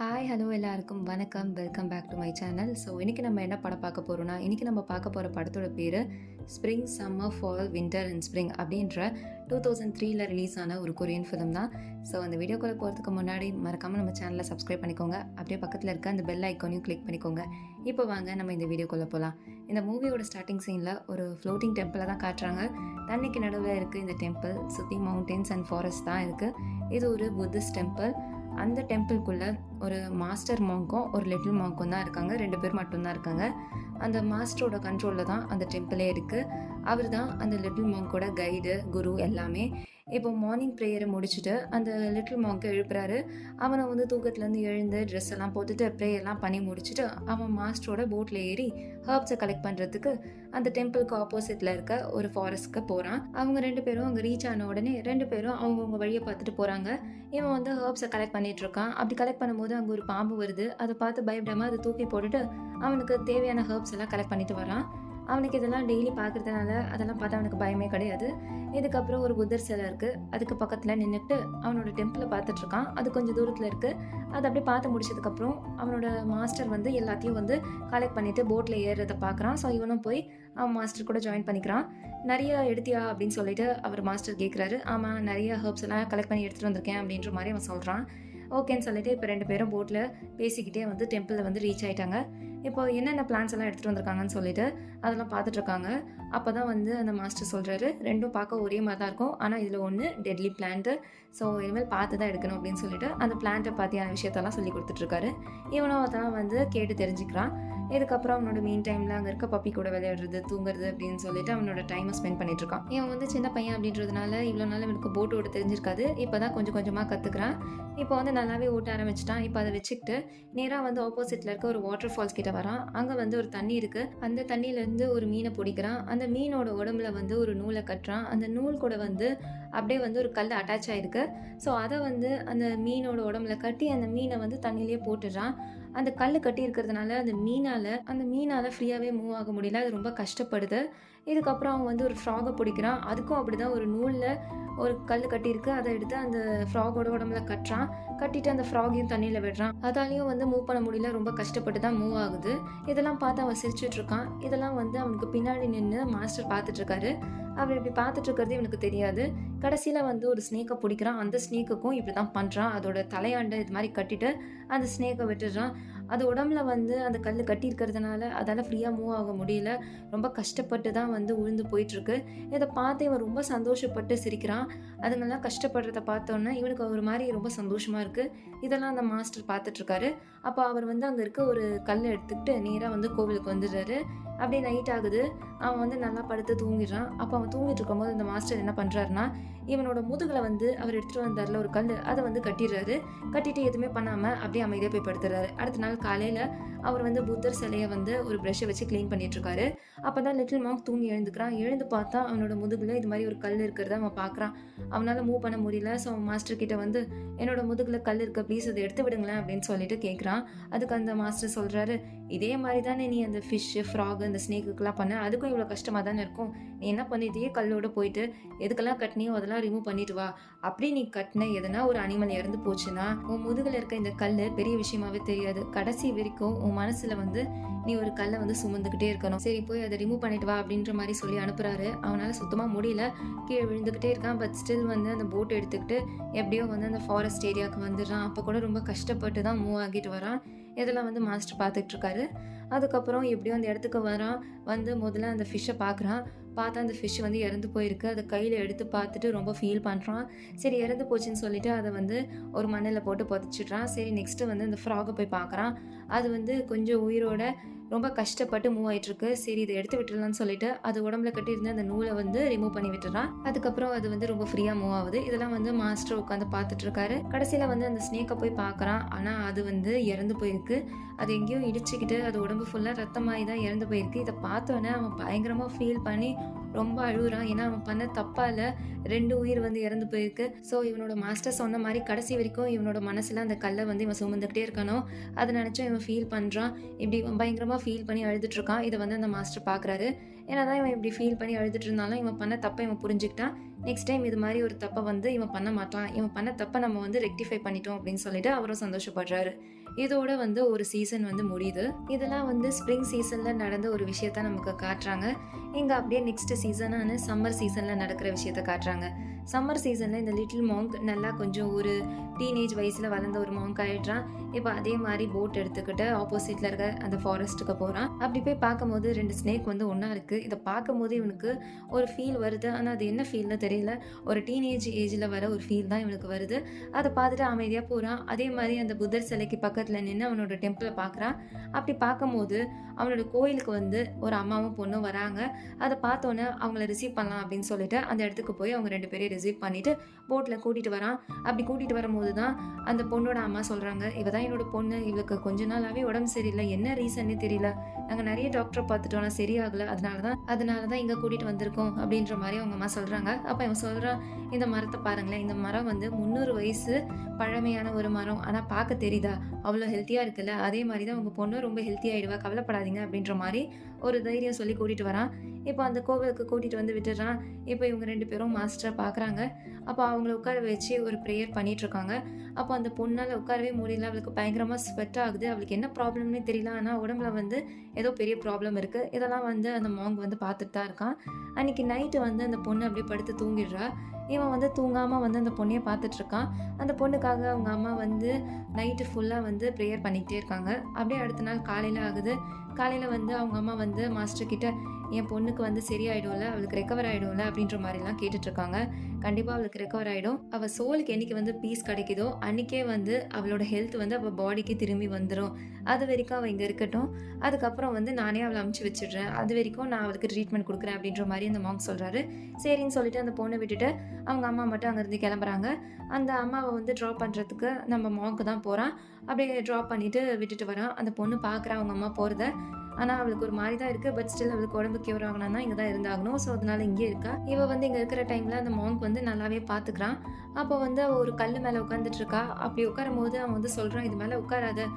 Hi hello எல்லாருக்கும் வணக்கம் welcome back to my channel. So இன்றைக்கி நம்ம என்ன படம் பார்க்க போகிறோம்னா, இன்றைக்கி நம்ம பார்க்க போகிற படத்தோட பேர் spring summer fall winter and spring அப்படின்ற 2003 ரிலீஸ் ஆன ஒரு கொரியன் ஃபிலிம் தான். ஸோ அந்த வீடியோக்குள்ளே போகிறதுக்கு முன்னாடி மறக்காமல் நம்ம சேனலை சப்ஸ்கிரைப் பண்ணிக்கோங்க. அப்படியே பக்கத்தில் இருக்க அந்த பெல் ஐக்கானையும் கிளிக் பண்ணிக்கோங்க. இப்போ வாங்க நம்ம இந்த வீடியோக்குள்ளே போகலாம். இந்த மூவியோட ஸ்டார்டிங் சீனில் ஒரு ஃப்ளோட்டிங் டெம்பிளை தான் காட்டுறாங்க. தண்ணிக்கு நடுவில் இருக்குது இந்த டெம்பிள். சுற்றி மவுண்டன்ஸ் அண்ட் ஃபாரஸ்ட் தான் இருக்குது. இது ஒரு புத்திஸ்ட் டெம்பிள். அந்த டெம்பிள்குள்ளே ஒரு மாஸ்டர் மாங்க்கும் ஒரு லிட்டில் மாங்க்கும் தான் இருக்காங்க. 2 பேர் மட்டும்தான் இருக்காங்க. அந்த மாஸ்டரோட கண்ட்ரோலில் தான் அந்த டெம்பிளே இருக்குது. அவர் தான் அந்த லிட்டில் மாங்கோட கைடு, குரு எல்லாமே. இப்போ மார்னிங் ப்ரேயரை முடிச்சுட்டு அந்த லிட்டில் மாங்கை எழுப்புறாரு. அவனை வந்து தூக்கத்துலேருந்து எழுந்து ட்ரெஸ் எல்லாம் போட்டுட்டு ப்ரேயர்லாம் பண்ணி முடிச்சுட்டு அவன் மாஸ்டரோட போட்டில் ஏறி ஹர்ப்ஸை கலெக்ட் பண்ணுறதுக்கு அந்த டெம்பிளுக்கு ஆப்போசிட்டில் இருக்க ஒரு ஃபாரஸ்ட்க்கு போகிறான். அவங்க 2 பேரும் அங்கே ரீச் ஆன உடனே 2 பேரும் அவங்கவுங்க வழியை பார்த்துட்டு போகிறாங்க. இவன் வந்து ஹர்ப்ஸை கலெக்ட் பண்ணிட்டு இருக்கான். அப்படி கலெக்ட் பண்ணும்போது அங்கே ஒரு பாம்பு வருது. அதை பார்த்து பயப்படாமல் அதை தூக்கி போட்டுட்டு அவனுக்கு தேவையான ஹர்ப்ஸ் எல்லாம் கலெக்ட் பண்ணிட்டு வரான். அவனுக்கு இதெல்லாம் டெய்லி பார்க்குறதுனால அதெல்லாம் பார்த்தா அவனுக்கு பயமே கிடையாது. இதுக்கப்புறம் ஒரு புத்தர் சிலை இருக்குது. அதுக்கு பக்கத்தில் நின்றுட்டு அவனோட டெம்பிளை பார்த்துட்ருக்கான். அது கொஞ்சம் தூரத்தில் இருக்குது. அதை அப்படியே பார்த்து முடிச்சதுக்கப்புறம் அவனோட மாஸ்டர் வந்து எல்லாத்தையும் வந்து கலெக்ட் பண்ணிவிட்டு போட்டில் ஏறுறதை பார்க்குறான். ஸோ இவனும் போய் அவன் மாஸ்டர் கூட ஜாயின் பண்ணிக்கிறான். நிறைய எடுத்தியா அப்படின்னு சொல்லிட்டு அவர் மாஸ்டர் கேட்குறாரு. ஆமாம், நிறைய ஹர்ப்ஸ் எல்லாம் கலெக்ட் பண்ணி எடுத்துகிட்டு வந்திருக்கேன் அப்படின்ற மாதிரி அவன் சொல்கிறான். ஓகேன்னு சொல்லிட்டு இப்போ 2 பேரும் போட்டில் பேசிக்கிட்டே வந்து டெம்பிளில் வந்து ரீச் ஆகிட்டாங்க. இப்போ என்னென்ன பிளான்ஸ் எல்லாம் எடுத்துகிட்டு வந்திருக்காங்கன்னு சொல்லிட்டு அதெல்லாம் பார்த்துட்ருக்காங்க. அப்போ தான் வந்து அந்த மாஸ்டர் சொல்கிறாரு, 2ம் பார்க்க ஒரே மாதிரி தான் இருக்கும், ஆனால் இதில் ஒன்று டெட்லி பிளான்ட்டு. ஸோ இனிமேல் பார்த்து தான் எடுக்கணும் அப்படின்னு சொல்லிட்டு அந்த பிளான்ட்டை பற்றியான விஷயத்தெல்லாம் சொல்லி கொடுத்துட்ருக்காரு. இவனும் அதெல்லாம் வந்து கேட்டு தெரிஞ்சுக்கிறான். இதுக்கப்புறம் அவனோட மீன் டைமில் அங்கே இருக்க பப்பி கூட விளையாடுறது, தூங்குறது அப்படின்னு சொல்லிட்டு அவனோட டைமை ஸ்பெண்ட் பண்ணிட்டு இருக்கான். இவன் வந்து சின்ன பையன் அப்படின்றதுனால இவ்வளோ நாள் இவனுக்கு போட் ஓட்ட தெரிஞ்சிருக்காது. இப்போ தான் கொஞ்சம் கொஞ்சமாக கற்றுக்குறான். இப்போ வந்து நல்லாவே ஓட்ட ஆரம்பிச்சிட்டான். இப்போ அதை வச்சுக்கிட்டு நேராக வந்து ஆப்போசிட்டில் இருக்க ஒரு வாட்டர் ஃபால்ஸ் கிட்ட வரான். அங்கே வந்து ஒரு தண்ணி இருக்குது. அந்த தண்ணியிலேருந்து ஒரு மீனை பிடிக்கிறான். அந்த மீனோட உடம்புல வந்து ஒரு நூலை கட்டுறான். அந்த நூல் கூட வந்து அப்படியே வந்து ஒரு கல் அட்டாச் ஆகிருக்கு. ஸோ அதை வந்து அந்த மீனோட உடம்புல கட்டி அந்த மீனை வந்து தண்ணியிலேயே போட்டுடுறான். அந்த கல் கட்டி இருக்கிறதுனால அந்த மீனால் ஃப்ரீயாகவே மூவ் ஆக முடியல. அது ரொம்ப கஷ்டப்படுது. இதுக்கப்புறம் அவன் வந்து ஒரு ஃப்ராகை பிடிக்கிறான். அதுக்கும் அப்படி தான் ஒரு நூலில் ஒரு கல் கட்டியிருக்கு. அதை எடுத்து அந்த ஃப்ராகோட உடம்புல கட்டுறான். கட்டிட்டு அந்த ஃப்ராகையும் தண்ணியில் விடுறான். அதாலையும் வந்து மூவ் பண்ண முடியல. ரொம்ப கஷ்டப்பட்டு தான் மூவ் ஆகுது. இதெல்லாம் பார்த்து அவன் சிரிச்சுட்டு இருக்கான். இதெல்லாம் வந்து அவனுக்கு பின்னாடி நின்று மாஸ்டர் பார்த்துட்டு இருக்காரு. அவர் இப்படி பார்த்துட்டு இருக்கிறது இவனுக்கு தெரியாது. கடைசியில் வந்து ஒரு ஸ்னேக்கை பிடிக்கிறான். அந்த ஸ்னேக்குக்கும் இப்படி தான் பண்ணுறான். அதோட தலையாண்டை இது மாதிரி கட்டிட்டு அந்த ஸ்னேக்கை விட்டுடுறான். அது உடம்புல வந்து அந்த கல் கட்டி இருக்கிறதுனால அதால் ஃப்ரீயாக மூவ் ஆக முடியல. ரொம்ப கஷ்டப்பட்டு தான் வந்து உழுந்து போயிட்டுருக்கு. இதை பார்த்து இவன் ரொம்ப சந்தோஷப்பட்டு சிரிக்கிறான். அதுங்கெல்லாம் கஷ்டப்படுறத பார்த்தோன்னே இவனுக்கு ஒரு மாதிரி ரொம்ப சந்தோஷமாக இருக்குது. இதெல்லாம் அந்த மாஸ்டர் பார்த்துட்ருக்காரு. அப்போ அவர் வந்து அங்கே இருக்க ஒரு கல்லை எடுத்துக்கிட்டு நேராக வந்து கோவிலுக்கு வந்துடுறாரு. அப்படியே நைட் ஆகுது. அவன் வந்து நல்லா படுத்து தூங்கிடுறான். அப்போ அவன் தூங்கிட்டு இருக்கும்போது இந்த மாஸ்டர் என்ன பண்ணுறாருனா, இவனோட முதுகில் வந்து அவர் எடுத்துகிட்டு வந்தார்ல ஒரு கல், அதை வந்து கட்டிடுறாரு. கட்டிட்டு எதுவுமே பண்ணாமல் அப்படியே அமைதியாக போய் படுத்துறாரு. அடுத்த நாள் காலையில் அவர் வந்து புத்தர் சிலையை வந்து ஒரு ப்ரெஷ்ஷை வச்சு க்ளீன் பண்ணிட்டுருக்காரு. அப்போ தான் லிட்டில் மார்க் தூங்கி எழுந்துக்கிறான். எழுந்து பார்த்தா அவனோட முதுகில் இது மாதிரி ஒரு கல் இருக்கிறத அவன் பார்க்குறான். அவனால் மூவ் பண்ண முடியல. ஸோ அவன் மாஸ்டர் கிட்ட வந்து என்னோட முதுகில் கல் இருக்க, ப்ளீஸ் அதை எடுத்து விடுங்களேன் அப்படின்னு சொல்லிட்டு கேட்குறான். அதுக்கு அந்த மாஸ்டர் சொல்கிறாரு, இதே மாதிரி தானே நீ அந்த ஃபிஷ்ஷு, ஃப்ராக், அந்த ஸ்னேக்குக்கெலாம் பண்ண, அதுக்கும் இவ்வளோ கஷ்டமாக தானே இருக்கும். நீ என்ன பண்ணிட்டே கல்லோடு போயிட்டு எதுக்கெல்லாம் கட்டினியோ அதெல்லாம் ரிமூவ் பண்ணிட்டு வா. அப்படி நீ கட்டின எதனா ஒரு அனிமல் இறந்து போச்சுன்னா உன் முதுகில் இருக்க இந்த கல் பெரிய விஷயமாவே தெரியாது. கடைசி வரைக்கும் உன் மனசில் வந்து நீ ஒரு கல்லை வந்து சுமந்துக்கிட்டே இருக்கணும். சரி, போய் அதை ரிமூவ் பண்ணிட்டு வா அப்படின்ற மாதிரி சொல்லி அனுப்புகிறாரு. அவனால் சுத்தமாக முடியல. கீழே விழுந்துக்கிட்டே இருக்கான். பட் ஸ்டில் வந்து அந்த போட் எடுத்துக்கிட்டு எப்படியோ வந்து அந்த ஃபாரஸ்ட் ஏரியாவுக்கு வந்துடுறான். அப்போ கூட ரொம்ப கஷ்டப்பட்டு தான் மூவ் ஆகிட்டு வரான். இதெல்லாம் வந்து மாஸ்டர் பார்த்துட்டு இருக்காரு. அதுக்கப்புறம் எப்படியோ அந்த இடத்துக்கு வரான். வந்து முதல்ல அந்த ஃபிஷ்ஷை பார்க்குறான். பார்த்தா அந்த ஃபிஷ் வந்து இறந்து போயிருக்கு. அதை கையில் எடுத்து பார்த்துட்டு ரொம்ப ஃபீல் பண்ணுறான். சரி, இறந்து போச்சுன்னு சொல்லிட்டு அதை வந்து ஒரு மண்ணில் போட்டு புதைச்சிட்றான். சரி, நெக்ஸ்ட்டு வந்து அந்த ஃப்ராகை போய் பார்க்குறான். அது வந்து கொஞ்சம் உயிரோட ரொம்ப கஷ்டப்பட்டு மூவ் ஆகிட்டுருக்கு. சரி, இதை எடுத்து விட்டுடலான்னு சொல்லிட்டு அது உடம்புல கட்டியிருந்த அந்த நூலை வந்து ரிமூவ் பண்ணி விட்டுறான். அதுக்கப்புறம் அது வந்து ரொம்ப ஃப்ரீயாக மூவ் ஆகுது. இதெல்லாம் வந்து மாஸ்டர் உட்காந்து பார்த்துட்டு இருக்காரு. கடைசியில் வந்து அந்த ஸ்னேக்கை போய் பார்க்குறான். ஆனால் அது வந்து இறந்து போயிருக்கு. அது எங்கேயோ இடிச்சுக்கிட்டு அது உடம்பு ஃபுல்லாக ரத்தமாகி தான் இறந்து போயிருக்கு. இதை பார்த்தோன்னே அவன் பயங்கரமாக ஃபீல் பண்ணி ரொம்ப அழுகுறான். ஏன்னா அவன் பண்ண தப்பால் 2 உயிர் வந்து இறந்து போயிருக்கு. ஸோ இவனோட மாஸ்டர் சொன்ன மாதிரி கடைசி வரைக்கும் இவனோட மனசில் அந்த கல்லை வந்து இவன் சுமந்துக்கிட்டே இருக்கணும். அதை நினச்சா இவன் ஃபீல் பண்ணுறான். இப்படி இவன் பயங்கரமாக ஃபீல் பண்ணி அழுதுட்ருக்கான். இதை வந்து அந்த மாஸ்டர் பார்க்குறாரு. ஏன்னா தான் இவன் இப்படி ஃபீல் பண்ணி அழுதுட்டு இருந்தாலும் இவன் பண்ண தப்பை இவன் புரிஞ்சுக்கிட்டான். நெக்ஸ்ட் டைம் இது மாதிரி ஒரு தப்பை வந்து இவன் பண்ண மாட்டான், இவன் பண்ண தப்பை நம்ம வந்து ரெக்டிஃபை பண்ணிட்டோம் அப்படின்னு சொல்லிட்டு அவரும் சந்தோஷப்படுறாரு. இதோட வந்து ஒரு சீசன் வந்து முடியுது. இதெல்லாம் வந்து ஸ்ப்ரிங் சீசன்ல நடந்த ஒரு விஷயத்த நமக்கு காட்டுறாங்க. இங்க அப்படியே நெக்ஸ்ட் சீசனான சம்மர் சீசன்ல நடக்கிற விஷயத்த காட்டுறாங்க. சம்மர் சீசன்ல இந்த லிட்டில் மாங்க் நல்லா கொஞ்சம் ஒரு டீனேஜ் வயசுல வளர்ந்த ஒரு மாங்க் ஆயிடுறான். இப்போ அதே மாதிரி போட் எடுத்துக்கிட்டு ஆப்போசிட்ல இருக்க அந்த ஃபாரஸ்ட்டுக்கு போறான். அப்படி போய் பார்க்கும்போது 2 ஸ்னேக் வந்து ஒண்ணா இருக்கு. இதை பார்க்கும்போது இவனுக்கு ஒரு ஃபீல் வருது. ஆனால் அது என்ன ஃபீல்னு தெரியல. ஒரு டீனேஜ் ஏஜ்ல வர ஒரு ஃபீல் தான் இவனுக்கு வருது. அதை பார்த்துட்டு அமைதியாக போறான். அதே மாதிரி அந்த புத்தர் சிலைக்கு பக்கத்தில் நின்று அவனோட டெம்பிளை பார்க்குறான். அப்படி பார்க்கும்போது அவனோட கோயிலுக்கு வந்து ஒரு அம்மாவும் பொண்ணும் வராங்க. அதை பார்த்தோன்னே அவங்கள ரிசீவ் பண்ணலாம் அப்படின்னு சொல்லிட்டு அந்த இடத்துக்கு போய் அவங்க 2 பேரையும் ரிசீவ் பண்ணிட்டு போட்டில் கூட்டிகிட்டு வரான். அப்படி கூட்டிகிட்டு வரும்போது தான் அந்த பொண்ணோட அம்மா சொல்கிறாங்க, இவ தான் என்னோட பொண்ணு, இவளுக்கு கொஞ்ச நாளாகவே உடம்பு சரியில்லை, என்ன ரீசன்னே தெரியல, நாங்கள் நிறைய டாக்டரை பார்த்துட்டோம், ஆனால் சரியாகலை, அதனால தான் இங்கே கூட்டிகிட்டு வந்திருக்கோம் அப்படின்ற மாதிரி அவங்க அம்மா சொல்கிறாங்க. அப்போ இவன் சொல்கிறான், இந்த மரத்தை பாருங்களேன், இந்த மரம் வந்து 300 வயசு பழமையான ஒரு மரம், ஆனால் பார்க்க தெரியுதா அவ்வளோ ஹெல்த்தியாக இருக்குல்ல, அதே மாதிரி தான் உங்கள் பொண்ணு ரொம்ப ஹெல்த்தி ஆகிடுவா, கவலைப்படாதீங்க அப்படின்ற மாதிரி ஒரு தைரியம் சொல்லி கூட்டிகிட்டு வரான். இப்போ அந்த கோவிலுக்கு கூட்டிகிட்டு வந்து விட்டுடுறான். இப்போ இவங்க 2 பேரும் மாஸ்டரை பார்க்குறாங்க. அப்போ அவங்கள உட்கார வச்சு ஒரு ப்ரேயர் பண்ணிகிட்ருக்காங்க. அப்போ அந்த பொண்ணால் உட்காரவே முடியல, அவளுக்கு பயங்கரமாக ஸ்வெட் ஆகுது, அவளுக்கு என்ன ப்ராப்ளம்னே தெரியல, ஆனால் உடம்புல வந்து ஏதோ பெரிய ப்ராப்ளம் இருக்குது. இதெல்லாம் வந்து அந்த மாங்க் வந்து பார்த்துட்டு தான் இருக்கான். அன்றைக்கி நைட்டு வந்து அந்த பொண்ணு அப்படியே படுத்து தூங்கிடுறா. இவன் வந்து தூங்காமல் வந்து அந்த பொண்ணையை பார்த்துட்ருக்கான். அந்த பொண்ணுக்காக அவங்க அம்மா வந்து நைட்டு ஃபுல்லாக வந்து ப்ரேயர் பண்ணிக்கிட்டே இருக்காங்க. அப்படியே அடுத்த நாள் காலையில் ஆகுது. காலையில் வந்து அவங்க அம்மா வந்து மாஸ்டர்கிட்ட என் பொண்ணுக்கு வந்து சரியாயிடும்ல, அவளுக்கு ரெக்கவர் ஆகிடும்ல அப்படின்ற மாதிரிலாம் கேட்டுட்ருக்காங்க. கண்டிப்பாக அவளுக்கு ரெக்கவர் ஆகிடும். அவள் சோலுக்கு என்றைக்கு வந்து பீஸ் கிடைக்குதோ அன்றைக்கே வந்து அவளோட ஹெல்த் வந்து அவள் பாடிக்கு திரும்பி வந்துடும். அது வரைக்கும் அவள் இங்கே இருக்கட்டும், அதுக்கப்புறம் வந்து நானே அவளை அமுச்சு வச்சிடுறேன், அது வரைக்கும் நான் அவளுக்கு ட்ரீட்மெண்ட் கொடுக்குறேன் அப்படின்ற மாதிரி அந்த மாங்க் சொல்கிறாரு. சரின்னு சொல்லிட்டு அந்த பொண்ணை விட்டுட்டு அவங்க அம்மா மட்டும் அங்கேருந்து கிளம்புறாங்க. அந்த அம்மாவை வந்து ட்ராப் பண்ணுறதுக்கு நம்ம மாங்க்கு தான் போகிறான். அப்படியே ட்ராப் பண்ணிவிட்டு விட்டுட்டு வரான். அந்த பொண்ணு பார்க்குறா அவங்க அம்மா போகிறத. ஆனால் அவளுக்கு ஒரு மாதிரி தான் இருக்குது. பட் ஸ்டில் அவளுக்கு உடம்பு கியூர் ஆகணும்னா இங்கே தான் இருந்தாகணும். ஸோ அதனால இங்கே இருக்கா. இவள் வந்து இங்கே இருக்கிற டைமில் அந்த மாங்க் வந்து நல்லாவே பார்த்துக்கிறான். அப்போ வந்து அவள் ஒரு கல் மேலே உட்காந்துட்டு இருக்கா. அப்படி உட்காரும் போது அவன் வந்து சொல்கிறான், இது மேலே உட்காராத,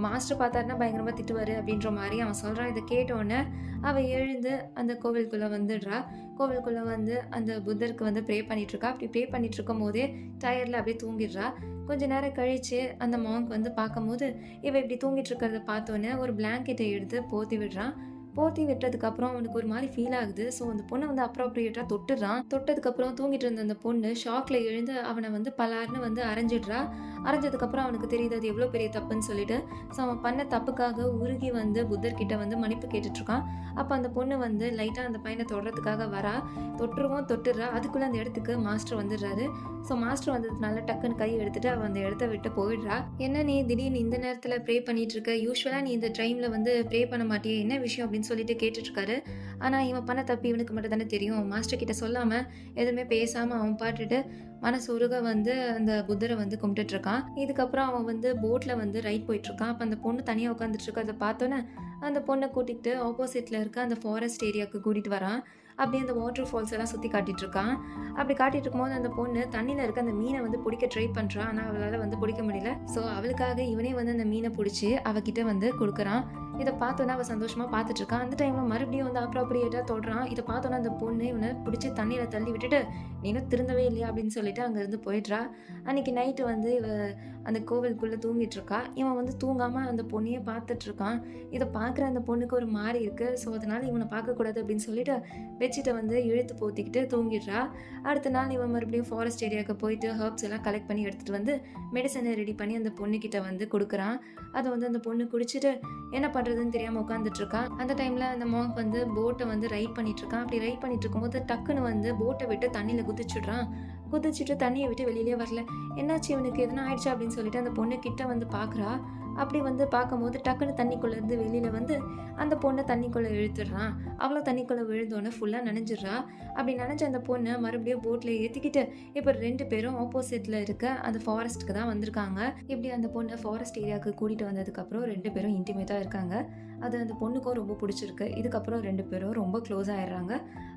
மாஸ்டர் பார்த்தாருன்னா பயங்கரமாக திட்டுவார் அப்படின்ற மாதிரி அவன் சொல்கிறான். இதை கேட்டோடனே அவள் எழுந்து அந்த கோவிலுக்குள்ளே வந்துடுறா. கோவிலுக்குள்ளே வந்து அந்த புத்தருக்கு வந்து ப்ரே பண்ணிகிட்ருக்கா. அப்படி ப்ரே பண்ணிகிட்டு இருக்கும் போதே டயரில் அப்படியே தூங்கிடுறா. கொஞ்ச நேரம் கழித்து அந்த மாங்க் வந்து பார்க்கும்போது இவள் இப்படி தூங்கிட்டு இருக்கிறத பார்த்தோன்னே ஒரு பிளாங்கெட்டை எடுத்து போத்தி விடுறான். போத்தி விட்டதுக்கப்புறம் அவனுக்கு ஒரு மாதிரி ஃபீல் ஆகுது. ஸோ அந்த பொண்ணை வந்து அப்ராப்ரியேட்டாக தொட்டுடுறான். தொட்டதுக்கப்புறம் தூங்கிட்டு இருந்த அந்த பொண்ணு ஷாக்கில் எழுந்து அவனை வந்து பலார்னு வந்து அரைஞ்சிடுறா. அரைஞ்சதுக்கப்புறம் அவனுக்கு தெரியுது அது எவ்வளோ பெரிய தப்புன்னு சொல்லிட்டு. ஸோ அவன் பண்ண தப்புக்காக உருகி வந்து புத்தர்கிட்ட வந்து மன்னிப்பு கேட்டுட்ருக்கான். அப்போ அந்த பொண்ணு வந்து லைட்டாக அந்த பையனை தொடுறதுக்காக வரா. தொட்டுடுறா. அதுக்குள்ளே அந்த இடத்துக்கு மாஸ்டர் வந்துடுறாரு. ஸோ மாஸ்டர் வந்ததுனால டக்குன்னு கை எடுத்துட்டு அவன் அந்த இடத்த விட்டு போயிடுறா. என்ன நீ திடீர்னு இந்த நேரத்தில் ப்ரே பண்ணிட்டு இருக்க, யூஸ்வலாக நீ இந்த டைமில் வந்து ப்ரே பண்ண மாட்டியே, என்ன விஷயம் அப்படின்னு சொல்லிட்டு கேட்டுட்ருக்காரு. ஆனால் இவன் பண்ண தப்பு இவனுக்கு மட்டும் தானே தெரியும். மாஸ்டர் கிட்ட சொல்லாமல் எதுவுமே பேசாமல் அவன் பாட்டுட்டு மனசு உருக வந்து அந்த புத்தரை வந்து கும்பிட்டுட்ருக்கான். இதுக்கப்புறம் அவன் வந்து போட்டில் வந்து ரைட் போயிட்டுருக்கான். அப்போ அந்த பொண்ணு தனியாக உட்காந்துட்ருக்க. அதை பார்த்தோன்னே அந்த பொண்ணை கூட்டிகிட்டு ஆப்போசிட்டில் இருக்க அந்த ஃபாரஸ்ட் ஏரியாவுக்கு கூட்டிகிட்டு வரான். அப்படியே அந்த வாட்டர் ஃபால்ஸ் எல்லாம் சுற்றி காட்டிகிட்ருக்கான். அப்படி காட்டிகிட்டு இருக்கும்போது அந்த பொண்ணு தண்ணியில் இருக்க அந்த மீனை வந்து பிடிக்க ட்ரை பண்ணுறான். ஆனால் அவளால் வந்து பிடிக்க முடியல. ஸோ அவளுக்காக இவனே வந்து அந்த மீனை பிடிச்சி அவகிட்ட வந்து கொடுக்குறான். இதை பார்த்தோன்னா அவள் சந்தோஷமாக பார்த்துட்ருக்கான். அந்த டைமில் மறுபடியும் வந்து அப்ராப்ரியேட்டாக தொடுறான். இதை பார்த்தோன்னா அந்த பொண்ணு இவனை பிடிச்சி தண்ணியில் தள்ளி விட்டுட்டு நீனும் திருந்தவே இல்லையா அப்படின்னு சொல்லிட்டு அங்கேருந்து போயிடுறா. அன்றைக்கி நைட்டு வந்து இவ அந்த கோவிலுக்குள்ளே தூங்கிட்டுருக்கா. இவன் வந்து தூங்காமல் அந்த பொண்ணையே பார்த்துட்ருக்கான். இதை பார்க்குற அந்த பொண்ணுக்கு ஒரு மாதிரி இருக்குது. ஸோ அதனால் இவனை பார்க்கக்கூடாது அப்படின்னு சொல்லிட்டு பெட்ஷீட்டை வந்து இழுத்து போத்திக்கிட்டு தூங்கிடுறா. அடுத்த நாள் இவன் மறுபடியும் ஃபாரஸ்ட் ஏரியாவுக்கு போயிட்டு ஹர்ப்ஸ் எல்லாம் கலெக்ட் பண்ணி எடுத்துகிட்டு வந்து மெடிசனை ரெடி பண்ணி அந்த பொண்ணுக்கிட்ட வந்து கொடுக்குறான். அதை வந்து அந்த பொண்ணு குடிச்சிட்டு என்ன பண்ணுறதுன்னு தெரியாமல் உட்காந்துட்ருக்கா. அந்த டைமில் அந்த மாங்க் வந்து போட்டை வந்து ரைட் பண்ணிகிட்ருக்கான். அப்படி ரைட் பண்ணிட்டு இருக்கும்போது டக்குன்னு வந்து போட்டை விட்டு தண்ணியில் குதிச்சுட்றான். குதிச்சுட்டு தண்ணியை விட்டு வெளியிலே வரல. என்னாச்சு இவனுக்கு எதுனா ஆயிடுச்சா அப்படின்னு சொல்லிட்டு அந்த பொண்ணு கிட்ட வந்து பார்க்குறா. அப்படி வந்து பார்க்கும்போது டக்குன்னு தண்ணிக்குள்ளேருந்து வெளியில் வந்து அந்த பொண்ணை தண்ணிக்குள்ளே இழுத்துடுறான். அவ்வளோ தண்ணிக்குள்ளே விழுந்தோன்னே ஃபுல்லாக நனைஞ்சிடுறா. அப்படி நனைஞ்ச அந்த பொண்ணை மறுபடியும் போட்டில் ஏற்றிக்கிட்டு இப்போ 2 பேரும் ஆப்போசிட்டில் இருக்க அந்த ஃபாரஸ்ட்டுக்கு தான் வந்திருக்காங்க. இப்படி அந்த பொண்ணை ஃபாரஸ்ட் ஏரியாவுக்கு கூட்டிகிட்டு வந்ததுக்கப்புறம் 2 பேரும் இன்டிமேட்டாக இருக்காங்க. அது அந்த பொண்ணுக்கும் ரொம்ப பிடிச்சிருக்கு. இதுக்கப்புறம் 2 பேரும் ரொம்ப க்ளோஸ் ஆகிடுறாங்க.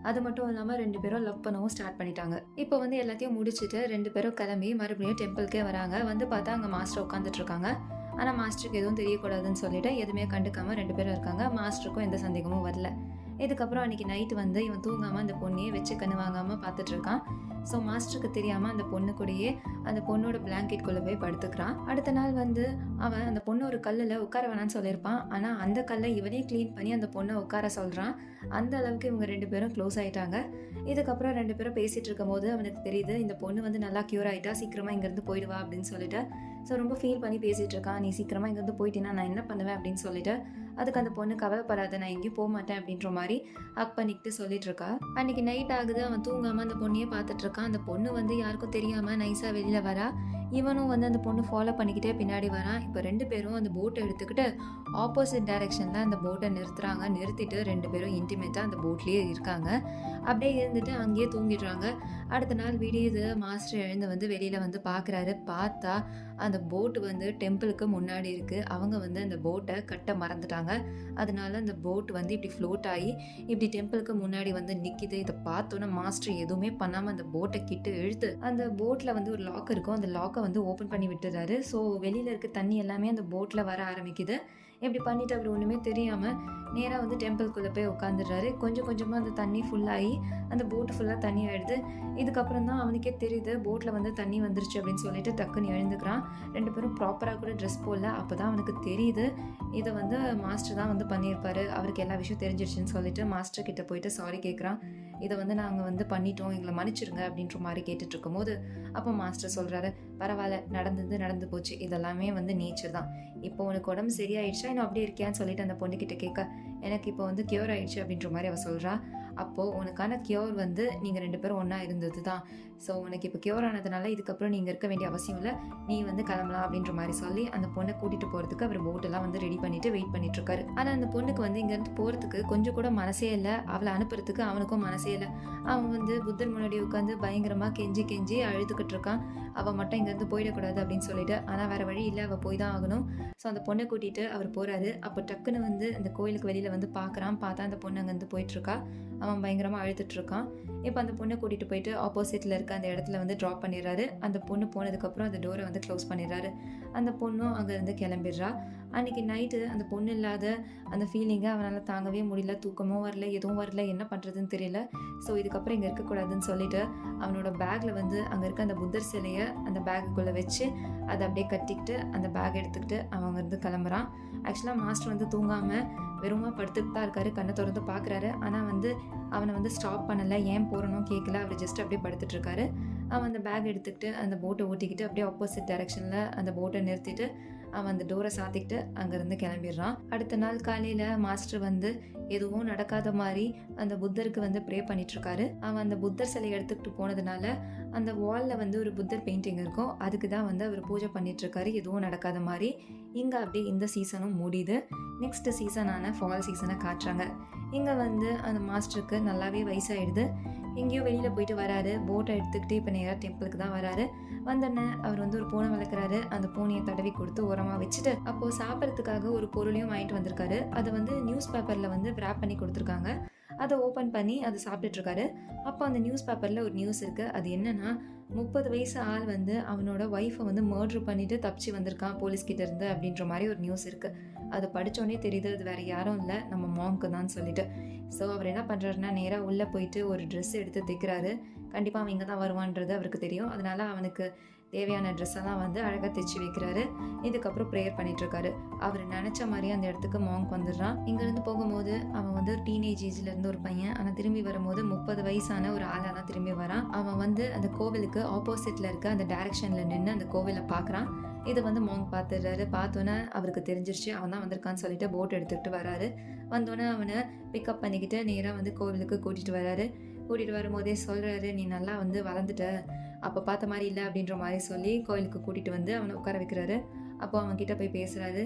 அது மட்டும் இல்லாமல் 2 பேரும் லவ் பண்ணவும் ஸ்டார்ட் பண்ணிட்டாங்க. இப்போ வந்து எல்லாத்தையும் முடிச்சுட்டு 2 பேரும் கிளம்பி மறுபடியும் டெம்பிள்கே வராங்க. வந்து பார்த்தா அங்கே மாஸ்டர் உட்காந்துட்ருக்காங்க. ஆனால் மாஸ்டருக்கு எதுவும் தெரியக்கூடாதுன்னு சொல்லிட்டு எதுவுமே கண்டுக்காமல் 2 பேரும் இருக்காங்க. மாஸ்டருக்கும் எந்த சந்தேகமும் வரல. இதுக்கப்புறம் அன்றைக்கி நைட்டு வந்து இவன் தூங்காமல் அந்த பொண்ணையே வச்சு கண்ணு வாங்காமல் பார்த்துட்ருக்கான். ஸோ மாஸ்டருக்கு தெரியாமல் அந்த பொண்ணு கூடயே அந்த பொண்ணோட பிளாங்கெட்குள்ளே போய் படுத்துக்கிறான். அடுத்த நாள் வந்து அவன் அந்த பொண்ணு ஒரு கல்லில் உட்கார வேணான்னு சொல்லியிருப்பான். ஆனால் அந்த கல்லை இவனே க்ளீன் பண்ணி அந்த பொண்ணை உட்கார சொல்கிறான். அந்த அளவுக்கு இவங்க 2 பேரும் க்ளோஸ் ஆகிட்டாங்க. இதுக்கப்புறம் 2 பேரும் பேசிகிட்டு இருக்கும் போது அவனுக்கு தெரியுது இந்த பொண்ணு வந்து நல்லா க்யூர் ஆகிட்டா, சீக்கிரமாக இங்கேருந்து போயிடுவா அப்படின்னு சொல்லிட்டு. ஸோ ரொம்ப ஃபீல் பண்ணி பேசிகிட்டு இருக்கான். நீ சீக்கிரமாக இங்கேருந்து போயிட்டீங்கன்னா நான் என்ன பண்ணுவேன் அப்படின்னு சொல்லிட்டு. அதுக்கு அந்த பொண்ணு கவலைப்படாத, நான் எங்கேயும் போக மாட்டேன் அப்படின்ற மாதிரி ஹக் பண்ணிக்கிட்டு சொல்லிட்டு இருக்கா. அன்னைக்கு நைட் ஆகுது, அவன் தூங்காமல் அந்த பொண்ணையே பார்த்துட்டு இருக்கான். அந்த பொண்ணு வந்து யாருக்கும் தெரியாமல் நைஸாக வெளியில் வரா. இவனும் வந்து அந்த பொண்ணு ஃபாலோ பண்ணிக்கிட்டே பின்னாடி வரான். இப்போ 2 பேரும் அந்த போட்டை எடுத்துக்கிட்டு ஆப்போசிட் டைரெக்ஷனில் அந்த போட்டை நிறுத்துறாங்க. நிறுத்திட்டு 2 பேரும் இன்டிமேட்டாக அந்த போட்லேயே இருக்காங்க. அப்படியே இருந்துட்டு அங்கேயே தூங்கிடுறாங்க. அடுத்த நாள் விடியுது. மாஸ்டர் எழுந்து வந்து வெளியில் வந்து பார்க்குறாரு. பார்த்தா அந்த போட்டு வந்து டெம்பிளுக்கு முன்னாடி இருக்குது. அவங்க வந்து அந்த போட்டை கட்ட மறந்துட்டாங்க. அதனால அந்த போட் வந்து இப்படி ஃப்ளோட் ஆகி இப்படி டெம்பிளுக்கு முன்னாடி வந்து நிற்கிது. இதை பார்த்தோன்னா மாஸ்டர் எதுவுமே பண்ணாமல் அந்த போட்டை கிட்ட இழுத்து அந்த போட்டில் வந்து ஒரு லாக் இருக்கும், அந்த லாக்கை வந்து ஓப்பன் பண்ணி விட்டுறாரு. ஸோ வெளியில் இருக்க தண்ணி எல்லாமே அந்த போட்டில் வர ஆரம்பிக்குது. இப்படி பண்ணிவிட்டு அவர் ஒன்றுமே தெரியாமல் நேராக வந்து டெம்பிள்குள்ளே போய் உட்காந்துடுறாரு. கொஞ்சம் கொஞ்சமாக அந்த தண்ணி ஃபுல்லாகி அந்த போட்டு ஃபுல்லாக தண்ணி ஆகிடுது. இதுக்கப்புறம் தான் அவனுக்கே தெரியுது போட்டில் வந்து தண்ணி வந்துருச்சு அப்படின்னு சொல்லிட்டு டக்குன்னு எழுந்துக்கிறான். 2 பேரும் ப்ராப்பராக கூட ட்ரெஸ் போடல. அப்போ தான் அவனுக்கு தெரியுது இதை வந்து மாஸ்டர் தான் வந்து பண்ணியிருப்பாரு, அவருக்கு எல்லா விஷயம் தெரிஞ்சிருச்சுன்னு சொல்லிட்டு மாஸ்டர் கிட்ட போயிட்டு சாரி கேட்குறான். இதை வந்து நாங்கள் வந்து பண்ணிட்டோம், எங்களை மன்னிச்சிருங்க அப்படின்ற மாதிரி கேட்டுட்டு இருக்கும்போது அப்போ மாஸ்டர் சொல்கிறாரு, பரவாயில்ல, நடந்து போச்சு, இதெல்லாமே வந்து நேச்சர் தான். இப்போ உனக்கு உடம்பு சரியாயிடுச்சா, இன்னும் அப்படியே இருக்கியான்னு சொல்லிட்டு அந்த பொண்ணுக்கிட்ட கேட்க, எனக்கு இப்போ வந்து கியூர் ஆயிடுச்சு அப்படின்ற மாதிரி அவள் சொல்கிறா. அப்போது உனக்கான கியூர் வந்து நீங்கள் 2 பேரும் ஒன்றா இருந்தது தான். ஸோ உனக்கு இப்போ கியூர் ஆனதுனால இதுக்கப்புறம் நீங்கள் இருக்க வேண்டிய அவசியம் இல்லை, நீ வந்து கிளம்பலாம் அப்படின்ற மாதிரி சொல்லி அந்த பொண்ணை கூட்டிகிட்டு போகிறதுக்கு அவர் போட்டெல்லாம் வந்து ரெடி பண்ணிவிட்டு வெயிட் பண்ணிட்டுருக்காரு. ஆனால் அந்த பொண்ணுக்கு வந்து இங்கேருந்து போகிறதுக்கு கொஞ்சம் கூட மனசே இல்லை, அவளை அனுப்புறதுக்கு அவனுக்கும் மனசே இல்லை. அவன் வந்து புத்தர் முன்னாடி உட்காந்து பயங்கரமாக கெஞ்சி அழுதுகிட்டு இருக்கான். அவள் மட்டும் இங்கேருந்து போயிடக்கூடாது அப்படின்னு சொல்லிட்டு. ஆனால் வேறு வழி இல்லை, அவள் போய் தான் ஆகணும். ஸோ அந்த பொண்ணை கூட்டிகிட்டு அவர் போகிறாரு. அப்போ டக்குன்னு வந்து அந்த கோயிலுக்கு வெளியில் வந்து பார்க்குறான். பார்த்தா அந்த பொண்ணு அங்கேருந்து போயிட்டுருக்கா. அவன் பயங்கரமாக அழுதுட்ருக்கான். இப்போ அந்த பொண்ணை கூட்டிகிட்டு போயிட்டு ஆப்போசிட்டில் இருக்க அந்த இடத்துல வந்து ட்ராப் பண்ணிடுறாரு. அந்த பொண்ணு போனதுக்கப்புறம் அந்த டோரை வந்து க்ளோஸ் பண்ணிடுறாரு. அந்த பொண்ணும் அங்கேருந்து கிளம்பிடுறா. அன்றைக்கி நைட்டு அந்த பொண்ணு இல்லாத அந்த ஃபீலிங்கை அவனால் தாங்கவே முடியல. தூக்கமும் வரல, எதுவும் வரல, என்ன பண்ணுறதுன்னு தெரியல. ஸோ இதுக்கப்புறம் இங்கே இருக்கக்கூடாதுன்னு சொல்லிட்டு அவனோட பேக்கில் வந்து அங்கே இருக்க அந்த புத்தர் சிலையை அந்த பேக்குக்குள்ளே வச்சு அதை அப்படியே கட்டிக்கிட்டு அந்த பேக் எடுத்துக்கிட்டு அவன் அங்கேருந்து கிளம்புறான். ஆக்சுவலாக மாஸ்டர் வந்து தூங்காமல் வெறுமா படுத்துட்டு தான் இருக்காரு. கண்ணை திறந்து பார்க்குறாரு. ஆனால் வந்து அவனை வந்து ஸ்டாப் பண்ணலை, ஏன் போகிறனும் கேட்கல. அவர் ஜஸ்ட் அப்படியே படுத்துட்ருக்காரு. அவன் அந்த பேக் எடுத்துக்கிட்டு அந்த போட்டை ஓட்டிக்கிட்டு அப்படியே ஆப்போசிட் டைரெக்ஷனில் அந்த போட்டை நிறுத்திட்டு அவன் அந்த டோரை சாத்திக்கிட்டு அங்கேருந்து கிளம்பிடுறான். அடுத்த நாள் காலையில் மாஸ்டர் வந்து எதுவும் நடக்காத மாதிரி அந்த புத்தருக்கு வந்து ப்ரே பண்ணிட்டுருக்காரு. அவன் அந்த புத்தர் சிலையை எடுத்துக்கிட்டு போனதுனால அந்த வாலில் வந்து ஒரு புத்தர் பெயிண்டிங் இருக்கும், அதுக்கு தான் வந்து அவர் பூஜை பண்ணிகிட்ருக்காரு, எதுவும் நடக்காத மாதிரி. இங்கே அப்படியே இந்த சீசனும் முடியுது. நெக்ஸ்ட் சீசனான ஃபால் சீசனை காட்டுறாங்க. இங்கே வந்து அந்த மாஸ்டருக்கு நல்லாவே வயசாகிடுது. எங்கேயோ வெளியில் போயிட்டு வராரு. போட்டை எடுத்துக்கிட்டு இப்போ நேராக டெம்பிளுக்கு தான் வராரு. வந்தோடனே அவர் வந்து ஒரு பூனை வளர்க்குறாரு. அந்த பூனையை தடவி கொடுத்து உரமாக வச்சுட்டு அப்போது சாப்பிட்றதுக்காக ஒரு பொருளையும் வாங்கிட்டு வந்திருக்காரு. அதை வந்து நியூஸ் பேப்பரில் வந்து ரேப் பண்ணி கொடுத்துருக்காங்க. அதை ஓப்பன் பண்ணி அதை சாப்பிட்டுட்ருக்காரு. அப்போ அந்த நியூஸ் பேப்பரில் ஒரு நியூஸ் இருக்குது. அது என்னென்னா 30 வயசு ஆள் வந்து அவனோட ஒய்ஃபை வந்து மர்டர் பண்ணிவிட்டு தப்பிச்சு வந்திருக்கான் போலீஸ்கிட்ட இருந்து அப்படின்ற மாதிரி ஒரு நியூஸ் இருக்குது. அதை படித்தோடனே தெரியுது அது வேறு யாரும் இல்லை, நம்ம மாம்க்கு தான் சொல்லிட்டு. ஸோ அவர் என்ன பண்ணுறாருன்னா நேராக உள்ளே போயிட்டு ஒரு ட்ரெஸ் எடுத்து தைக்கிறாரு. கண்டிப்பாக அவன் இங்கே தான் வருவான்றது அவருக்கு தெரியும். அதனால் அவனுக்கு தேவையான ட்ரெஸ்ஸெல்லாம் வந்து அழகாக தைச்சி வைக்கிறாரு. இதுக்கப்புறம் ப்ரேயர் பண்ணிகிட்ருக்காரு. அவர் நினச்ச மாதிரியே அந்த இடத்துக்கு மாங்க் வந்துடுறான். இங்கேருந்து போகும்போது அவன் வந்து டீனேஜ் ஏஜ்லேருந்து ஒரு பையன், ஆனால் திரும்பி வரும்போது 30 வயசான ஒரு ஆளாக தான் திரும்பி வரான். அவன் வந்து அந்த கோவிலுக்கு ஆப்போசிட்டில் இருக்க அந்த டைரெக்ஷனில் நின்று அந்த கோவிலை பார்க்குறான். இது வந்து மாங்க் பார்த்துடுறாரு. பார்த்தோன்னே அவருக்கு தெரிஞ்சிருச்சு அவன் தான் வந்திருக்கான்னு சொல்லிட்டு போட் எடுத்துக்கிட்டு வராரு. வந்தோடனே அவனை பிக்கப் பண்ணிக்கிட்டு நேராக வந்து கோவிலுக்கு கூட்டிகிட்டு வராரு. கூட்டிகிட்டு வரும்போதே சொல்கிறாரு, நீ நல்லா வந்து வளர்ந்துட்ட, அப்போ பார்த்த மாதிரி இல்லை அப்படின்ற மாதிரி சொல்லி கோயிலுக்கு கூட்டிகிட்டு வந்து அவனை உட்கார வைக்கிறாரு. அப்போ அவன்கிட்ட போய் பேசுகிறாரு.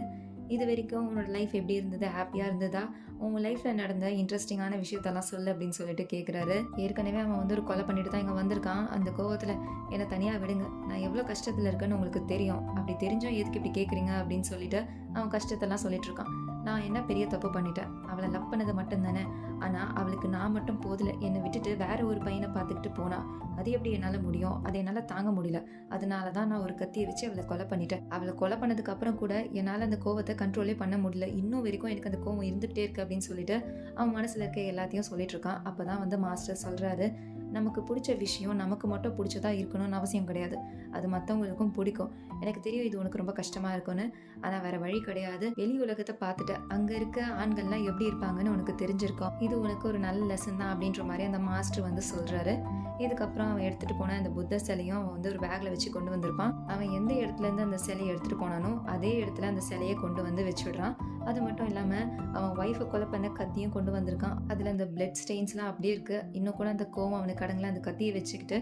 இது வரைக்கும் உன்னோட லைஃப் எப்படி இருந்தது, ஹாப்பியாக இருந்ததா, உங்கள் லைஃப்பில் நடந்த இன்ட்ரெஸ்டிங்கான விஷயத்தெல்லாம் சொல்லு அப்படின்னு சொல்லிட்டு கேட்குறாரு. ஏற்கனவே அவன் வந்து ஒரு கொலை பண்ணிட்டு தான் இங்கே வந்திருக்கான். அந்த கோவத்தில் என்னை தனியாக விடுங்க, நான் எவ்வளோ கஷ்டத்தில் இருக்கேன்னு உங்களுக்கு தெரியும், அப்படி தெரிஞ்சும் எதுக்கு இப்படி கேட்குறீங்க அப்படின்னு சொல்லிட்டு அவன் கஷ்டத்தெல்லாம் சொல்லிட்டு இருக்கான். நான் என்ன பெரிய தப்பு பண்ணிட்டேன், அவளை லவ் பண்ணது மட்டும் தானே, ஆனால் அவளுக்கு நான் மட்டும் போதில் என்னை விட்டுட்டு வேற ஒரு பையனை பார்த்துக்கிட்டு போனா, அது எப்படி என்னால் முடியும், அதை என்னால் தாங்க முடியல. அதனால தான் நான் ஒரு கத்தியை வச்சு அவளை கொலை பண்ணிட்டேன். அவளை கொலை பண்ணதுக்கு அப்புறம் கூட என்னால் அந்த கோவத்தை கண்ட்ரோலே பண்ண முடியல, இன்னும் வரைக்கும் எனக்கு அந்த கோவம் இருந்துகிட்டே இருக்கு அப்படின்னு சொல்லிட்டு அவன் மனசில் இருக்க எல்லாத்தையும் சொல்லிட்டு இருக்கான். அப்போ தான் வந்து மாஸ்டர் சொல்கிறாரு, நமக்கு பிடிச்ச விஷயம் நமக்கு மட்டும் பிடிச்சதா இருக்கணும்னு அவசியம் கிடையாது, அது மற்றவங்களுக்கும் பிடிக்கும். எனக்கு தெரியும் இது உனக்கு ரொம்ப கஷ்டமாக இருக்கும்னு, ஆனால் வேற வழி கிடையாது. வெளி உலகத்தை பார்த்துட்டு அங்கே இருக்க ஆண்கள்லாம் எப்படி இருப்பாங்கன்னு உனக்கு தெரிஞ்சிருக்கும், இது உனக்கு ஒரு நல்ல லெசன் தான் அப்படின்ற மாதிரி அந்த மாஸ்டர் வந்து சொல்கிறாரு. இதுக்கப்புறம் அவன் எடுத்துகிட்டு போன அந்த புத்த சிலையும் அவன் வந்து ஒரு பேக்கில் வச்சு கொண்டு வந்திருப்பான். அவன் எந்த இடத்துலேருந்து அந்த சிலையை எடுத்துகிட்டு போனானோ அதே இடத்துல அந்த சிலையை கொண்டு வந்து வச்சுடுறான். அது மட்டும் இல்லாமல் அவன் ஒய்ஃபை கொலை பண்ண கத்தியும் கொண்டு வந்திருக்கான். அதில் அந்த பிளட் ஸ்டெயின்ஸ்லாம் அப்படியே இருக்குது. இன்னும் கூட அந்த கோவம் அவனுக்கு கடங்கல அந்த கத்தியை வச்சுக்கிட்டு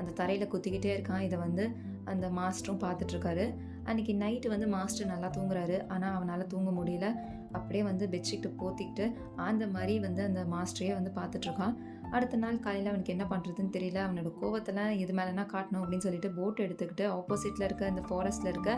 அந்த தரையில் குத்திக்கிட்டே இருக்கான். இதை வந்து அந்த மாஸ்டரும் பார்த்துட்ருக்காரு. அன்றைக்கி நைட்டு வந்து மாஸ்டர் நல்லா தூங்குறாரு, ஆனால் அவனால் தூங்க முடியல. அப்படியே வந்து பெட்ஷீட்டு போத்திக்கிட்டு அந்த மாதிரி வந்து அந்த மாஸ்டரையே வந்து பார்த்துட்ருக்கான். அடுத்த நாள் காலையில் அவனுக்கு என்ன பண்ணுறதுன்னு தெரியல. அவனோட கோவத்தெல்லாம் எது மேலேனா காட்டணும் அப்படின்னு சொல்லிட்டு போட் எடுத்துக்கிட்டு ஆப்போசிட்டில் இருக்க அந்த ஃபாரஸ்ட்டில் இருக்க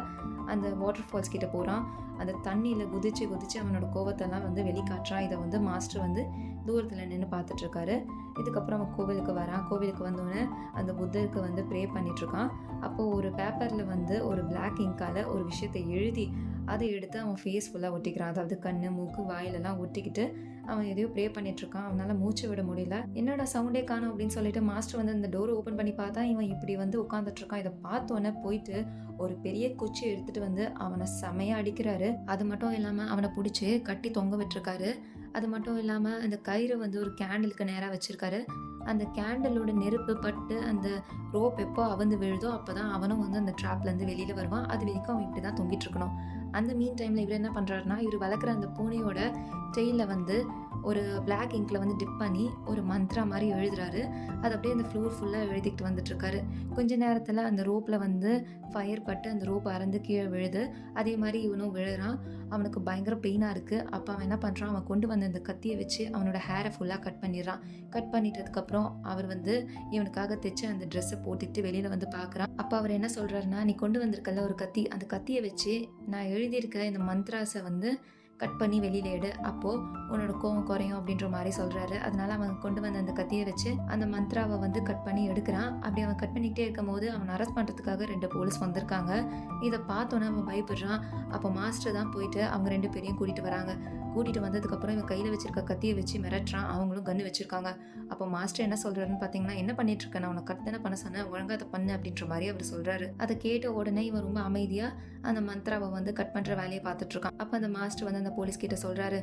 அந்த வாட்டர் ஃபால்ஸ் கிட்டே போகிறான். அந்த தண்ணியில் குதிச்சு அவனோட கோவத்தெல்லாம் வந்து வெளிக்காட்டுறான். இதை வந்து மாஸ்டர் வந்து தூரத்தில் நின்று பார்த்துட்ருக்காரு. இதுக்கப்புறம் அவன் கோவிலுக்கு வரான். கோவிலுக்கு வந்தோடனே அந்த புத்தருக்கு வந்து ப்ரே பண்ணிகிட்ருக்கான். அப்போது ஒரு பேப்பரில் வந்து ஒரு பிளாக் இங்கால் ஒரு விஷயத்தை எழுதி அதை எடுத்து அவன் ஃபேஸ் ஃபுல்லாக ஒட்டிக்கிறான். அதாவது கண், மூக்கு, வாயிலெல்லாம் ஒட்டிக்கிட்டு அவன் எதையோ ப்ரே பண்ணிகிட்ருக்கான். அவனால் மூச்சு விட முடியல. என்னோட சவுண்டே காணும் அப்படின்னு சொல்லிட்டு மாஸ்டர் வந்து அந்த டோரை ஓப்பன் பண்ணி பார்த்தா இவன் இப்படி வந்து உட்காந்துட்ருக்கான். இதை பார்த்தோன்னே போயிட்டு ஒரு பெரிய குச்சி எடுத்துகிட்டு வந்து அவனை செமையாக அடிக்கிறாரு. அது மட்டும் இல்லாமல் அவனை பிடிச்சி கட்டி தொங்க விட்டுருக்காரு. அது மட்டும் இல்லாமல் அந்த கயிறை வந்து ஒரு கேண்டிலுக்கு நேராக வச்சுருக்காரு. அந்த கேண்டலோட நெருப்பு பட்டு அந்த ரோப் எப்போ அவந்து விழுதோ அப்போ தான் அவனும் வந்து அந்த ட்ராப்லேருந்து வெளியில் வருவான். அது வரைக்கும் அவன் இப்படி தான் தொங்கிட்டு இருக்கணும். அந்த மீன் டைமில் இவர் என்ன பண்ணுறாருனா, இவர் வளர்க்குற அந்த பூனையோட டெயிலில் வந்து ஒரு பிளாக் இங்கில் வந்து டிப் பண்ணி ஒரு மந்த்ரா மாதிரி எழுதுறாரு. அது அப்படியே அந்த ஃப்ளோர் ஃபுல்லாக எழுதிக்கிட்டு வந்துட்டுருக்காரு. கொஞ்ச நேரத்தில் அந்த ரோப்பில் வந்து ஃபயர் பட்டு அந்த ரோப் அறந்து கீழே விழுது. அதே மாதிரி இவனும் விழுறான். அவனுக்கு பயங்கர பெயினாக இருக்குது. அப்போ அவன் என்ன பண்ணுறான், அவன் கொண்டு வந்த அந்த கத்தியை வச்சு அவனோட ஹேரை ஃபுல்லாக கட் பண்ணிடுறான். கட் பண்ணிட்டதுக்கப்புறம் அவர் வந்து இவனுக்காக தைச்ச அந்த ட்ரெஸ்ஸை போட்டுக்கிட்டு வெளியில் வந்து பார்க்குறான். அப்போ அவர் என்ன சொல்கிறாருன்னா, நீ கொண்டு வந்திருக்கல ஒரு கத்தி, அந்த கத்தியை வச்சு நான் எழுதியிருக்க இந்த மந்த்ராஸை வந்து கட் பண்ணி வெளியில் எடு, அப்போது உன்னோட கோவம் குறையும் அப்படின்ற மாதிரி சொல்கிறாரு. அதனால அவன் கொண்டு வந்த அந்த கத்தியை வச்சு அந்த மந்த்ராவை வந்து கட் பண்ணி எடுக்கிறான். அப்படி அவன் கட் பண்ணிக்கிட்டே இருக்கும் போது அவன் அரெஸ்ட் பண்ணுறதுக்காக 2 போலீஸ் வந்திருக்காங்க. இதை பார்த்தோன்னே அவன் பயப்படுறான். அப்போ மாஸ்டர் தான் போயிட்டு அவங்க 2 பேரையும் கூட்டிகிட்டு வராங்க. கூட்டிகிட்டு வந்ததுக்கப்புறம் இவன் கையில் வச்சிருக்க கத்தியை வச்சு மிரட்டுறான். அவங்களும் கன்று வச்சுருக்காங்க. அப்போ மாஸ்டர் என்ன சொல்கிறாருன்னு பார்த்தீங்கன்னா, என்ன பண்ணிட்டுருக்கேன், நான் உன்னை கட் தானே பண்ண சொன்னேன், ஒழுங்காக அதை பண்ணு அப்படின்ற மாதிரி அவர் சொல்கிறாரு. அதை கேட்ட உடனே இவன் ரொம்ப அமைதியாக அந்த மந்த்ராவை வந்து கட் பண்ணுற வேலையை பார்த்துட்ருக்கான். அப்போ அந்த மாஸ்டர் வந்து அந்த போலீஸ் கிட்ட சொல்கிறாரு,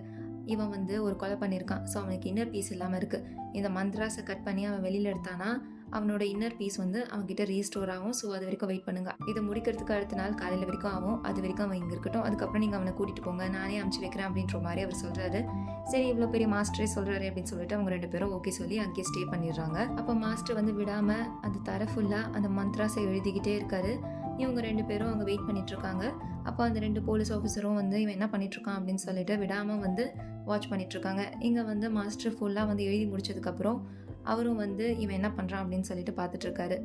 இவன் வந்து ஒரு கொலை பண்ணியிருக்கான், ஸோ அவனுக்கு இன்னர் பீஸ் இல்லாமல் இருக்குது. இந்த மந்த்ராஸை கட் பண்ணி அவன் வெளியில் எடுத்தானா அவனோட இன்னர் பீஸ் வந்து அவன்கிட்ட ரீஸ்டோர் ஆகும். ஸோ அது வரைக்கும் வெயிட் பண்ணுங்க. இதை முடிக்கிறதுக்கு அடுத்த நாள் காலையில் வரைக்கும் ஆகும். அது வரைக்கும் அவன் இங்கே இருக்கட்டும், அதுக்கப்புறம் நீங்கள் அவனை கூட்டிகிட்டு போங்க, நானே அனுப்பிச்சி வைக்கிறேன் அப்படின்ற மாதிரி அவர் சொல்கிறாரு. சரி, இவ்வளோ பெரிய மாஸ்டரே சொல்கிறாரு அப்படின்னு சொல்லிட்டு அவங்க 2 பேரும் ஓகே சொல்லி அங்கேயே ஸ்டே பண்ணிடுறாங்க. அப்போ மாஸ்டர் வந்து விடாமல் அந்த தர ஃபுல்லாக அந்த மந்த்ராஸை எழுதிக்கிட்டே இருக்காரு. இவங்க 2 பேரும் அங்கே வெயிட் பண்ணிகிட்ருக்காங்க. அப்போ அந்த 2 போலீஸ் ஆஃபீஸரும் வந்து இவன் என்ன பண்ணிகிட்ருக்கான் அப்படின்னு சொல்லிட்டு விடாமல் வந்து வாட்ச் பண்ணிகிட்ருக்காங்க. இங்கே வந்து மாஸ்டர் ஃபுல்லாக வந்து எழுதி முடிச்சதுக்கப்புறம் அவரும் வந்து இவன் என்ன பண்ணுறான் அப்படின்னு சொல்லிட்டு பார்த்துட்ருக்காரு.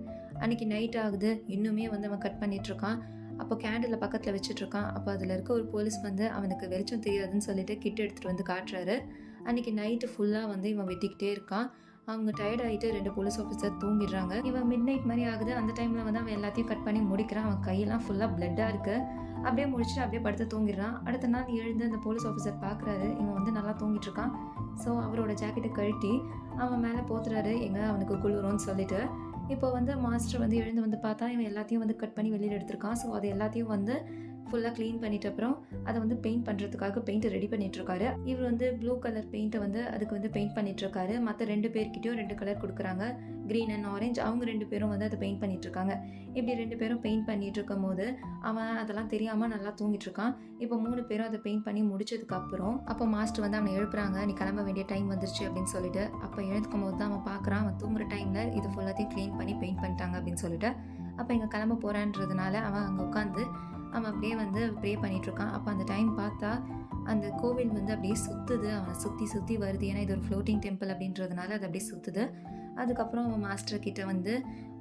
அன்றைக்கி நைட் ஆகுது, இன்னுமே வந்து அவன் கட் பண்ணிகிட்ருக்கான். அப்போ கேண்டில் பக்கத்தில் வச்சுட்ருக்கான். அப்போ அதில் இருக்க ஒரு போலீஸ் வந்து அவனுக்கு வெளிச்சம் தெரியாதுன்னு சொல்லிட்டு கிட்ட எடுத்துகிட்டு வந்து காட்டுறாரு. அன்றைக்கி நைட்டு ஃபுல்லாக வந்து இவன் வெட்டிக்கிட்டே இருக்கான். அவங்க டயர்ட் ஆகிட்டு 2 போலீஸ் ஆஃபீஸர் தூங்கிடுறாங்க. இவன் மிட் நைட் மாதிரி ஆகுது. அந்த டைமில் வந்து அவன் எல்லாத்தையும் கட் பண்ணி முடிக்கிறான். அவன் கையெல்லாம் ஃபுல்லாக பிளட்டாக இருக்குது. அப்படியே முடிச்சுட்டு அப்படியே படுத்து தூங்கிடுறான். அடுத்த நாள் எழுந்து அந்த போலீஸ் ஆஃபீஸர் பார்க்குறாரு, இவன் வந்து நல்லா தூங்கிட்டுருக்கான். ஸோ அவரோட ஜாக்கெட்டை கழட்டி அவன் மேலே போத்துறாரு, எங்கே அவனுக்கு குளிரும்னு சொல்லிட்டு. இப்போ வந்து மாஸ்டர் வந்து எழுந்து வந்து பார்த்தா இவன் எல்லாத்தையும் வந்து கட் பண்ணி வெளியில் எடுத்திருக்கான். ஸோ அது எல்லாத்தையும் வந்து ஃபுல்லாக க்ளீன் பண்ணிட்ட அப்புறம் அதை வந்து பெயிண்ட் பண்ணுறதுக்காக பெயிண்ட்டை ரெடி பண்ணிகிட்ருக்காரு. இவர் வந்து ப்ளூ கலர் பெயிண்ட்டை வந்து அதுக்கு வந்து பெயிண்ட் பண்ணிகிட்ருக்காரு. மற்ற 2 பேர்கிட்டையும் 2 கலர் கொடுக்குறாங்க, க்ரீன் அண்ட் ஆரஞ்சு. அவங்க 2 பேரும் வந்து அதை பெயிண்ட் பண்ணிகிட்ருக்காங்க. இப்படி 2 பேரும் பெயிண்ட் பண்ணிகிட்டு இருக்கும் போது அவன் அதெல்லாம் தெரியாமல் நல்லா தூங்கிட்டுருக்கான். இப்போ 3 பேரும் அதை பெயிண்ட் பண்ணி முடிச்சதுக்கப்புறம் அப்போ மாஸ்டர் வந்து அவனை எழுப்புறாங்க, நீ கிளம்ப வேண்டிய டைம் வந்துருச்சு அப்படின்னு சொல்லிட்டு. அப்போ எழுந்துக்கும் போது தான் அவன் பார்க்குறான், அவன் தூங்குற டைமில் இது ஃபுல்லாத்தையும் க்ளீன் பண்ணி பெயிண்ட் பண்ணிட்டாங்க அப்படின்னு சொல்லிட்டு. அப்போ இங்கே கிளம்ப போகிறான்றதுனால அவன் அங்கே உட்காந்து அவன் அப்படியே வந்து ப்ரே பண்ணிகிட்ருக்கான். அப்போ அந்த டைம் பார்த்தா அந்த கோவில் வந்து அப்படியே சுற்றுது, அவனை சுற்றி சுற்றி வருது. ஏன்னா இது ஒரு ஃப்ளோட்டிங் டெம்பிள் அப்படின்றதுனால அது அப்படியே சுற்றுது. அதுக்கப்புறம் அவன் மாஸ்டர்கிட்ட வந்து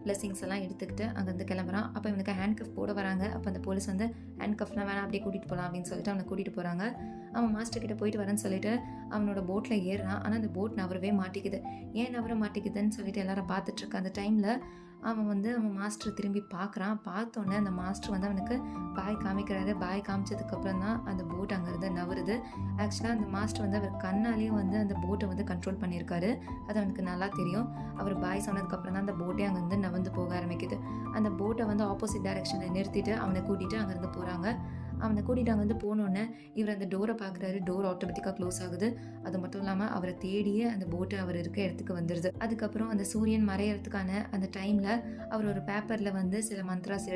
பிளெஸிங்ஸ் எல்லாம் எடுத்துக்கிட்டு அங்கேருந்து கிளம்புறான். அப்போ இவனுக்கு ஹேண்ட் கஃப் போட வராங்க. அப்போ அந்த போலீஸ் வந்து ஹேண்ட் கஃப்லாம் வேணாம், அப்படியே கூட்டிகிட்டு போகலாம் அப்படின்னு சொல்லிட்டு அவனை கூட்டிகிட்டு போகிறாங்க. அவன் மாஸ்டர் கிட்ட போயிட்டு வரேன்னு சொல்லிட்டு அவனோட போட்டில் ஏறுறான். ஆனால் அந்த போட் நவரவே மாட்டேங்குது. ஏன் நவர மாட்டேங்குதுன்னு சொல்லிட்டு எல்லாரும் பார்த்துட்ருக்க அந்த டைமில் அவன் மாஸ்டர் திரும்பி பார்க்குறான். பார்த்தோன்னே அந்த மாஸ்டர் வந்து அவனுக்கு பாய் காமிக்கிறாரு. பாய் காமிச்சதுக்கப்புறம் தான் அந்த போட் அங்கேருந்து நவருது. ஆக்சுவலாக அந்த மாஸ்டர் வந்து அவர் கண்ணாலேயே வந்து அந்த போட்டை வந்து கண்ட்ரோல் பண்ணியிருக்காரு. அது அவனுக்கு நல்லா தெரியும். அவர் பாய் சொன்னதுக்கப்புறம் தான் அந்த போட்டே அங்கேருந்து நவந்து போக ஆரம்பிக்குது. அந்த போட்டை வந்து ஆப்போசிட் டைரெக்ஷனில் நிறுத்திட்டு அவனை கூட்டிகிட்டு அங்கேருந்து போகிறாங்க. அவனை கூட்டிகிட்டு அங்கே வந்து போனோன்னே இவர் அந்த டோரை பார்க்குறாரு. டோர் ஆட்டோமேட்டிக்காக க்ளோஸ் ஆகுது. அது மட்டும் இல்லாமல் அவரை தேடியே அந்த போட்டு அவர் இருக்க இடத்துக்கு வந்துடுது. அதுக்கப்புறம் அந்த சூரியன் மறையறதுக்கான அந்த டைமில் அவர் ஒரு பேப்பரில் வந்து சில மந்த்ராஸ்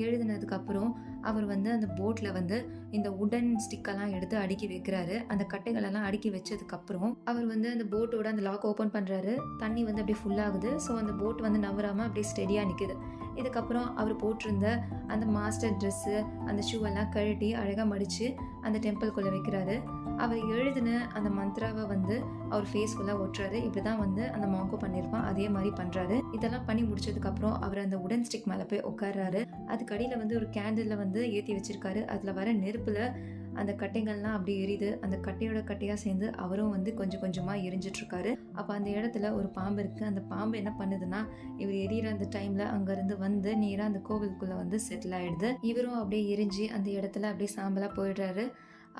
எழுதினதுக்கப்புறம் அவர் வந்து அந்த போட்டில் வந்து இந்த உடன் ஸ்டிக்கெல்லாம் எடுத்து அடுக்கி வைக்கிறாரு. அந்த கட்டைகளெல்லாம் அடுக்கி வச்சதுக்கப்புறம் அவர் வந்து அந்த போட்டோட அந்த லாக் ஓப்பன் பண்ணுறாரு. தண்ணி வந்து அப்படியே ஃபுல்லாகுது. ஸோ அந்த போட் வந்து நவராமல் அப்படியே ஸ்டெடியாக நிற்குது. இதுக்கப்புறம் அவர் போட்டிருந்த அந்த மாஸ்டர் ட்ரெஸ்ஸு அந்த ஷூவெல்லாம் கழட்டி அழகாக மடித்து அந்த டெம்பிள்குள்ளே வைக்கிறாரு. அவர் எழுதின அந்த மந்த்ராவை வந்து அவர் ஃபேஸ் ஃபுல்லாக ஒட்டுறாரு. இப்படி தான் வந்து அந்த மாங்கோ பண்ணியிருப்பான். அதே மாதிரி பண்ணுறாரு. இதெல்லாம் பண்ணி முடிச்சதுக்கப்புறம் அவர் அந்த உடன் ஸ்டிக் மேலே போய் உட்கார்றாரு. அதுக்கு அடியில் வந்து ஒரு கேண்டிலில் வந்து ஏற்றி வச்சிருக்காரு. அதில் வர நெருப்பில் அந்த கட்டைகள்லாம் அப்படி எரியுது. அந்த கட்டையோட கட்டையாக சேர்ந்து அவரும் வந்து கொஞ்சம் கொஞ்சமாக எரிஞ்சிட்ருக்காரு. அப்போ அந்த இடத்துல ஒரு பாம்பு இருக்குது. அந்த பாம்பு என்ன பண்ணுதுன்னா இவர் எரியிற அந்த டைமில் அங்கேருந்து வந்து நேராக அந்த கோவிலுக்குள்ளே வந்து செட்டில் ஆகிடுது. இவரும் அப்படியே எரிஞ்சு அந்த இடத்துல அப்படியே சாம்பலாக போயிடுறாரு.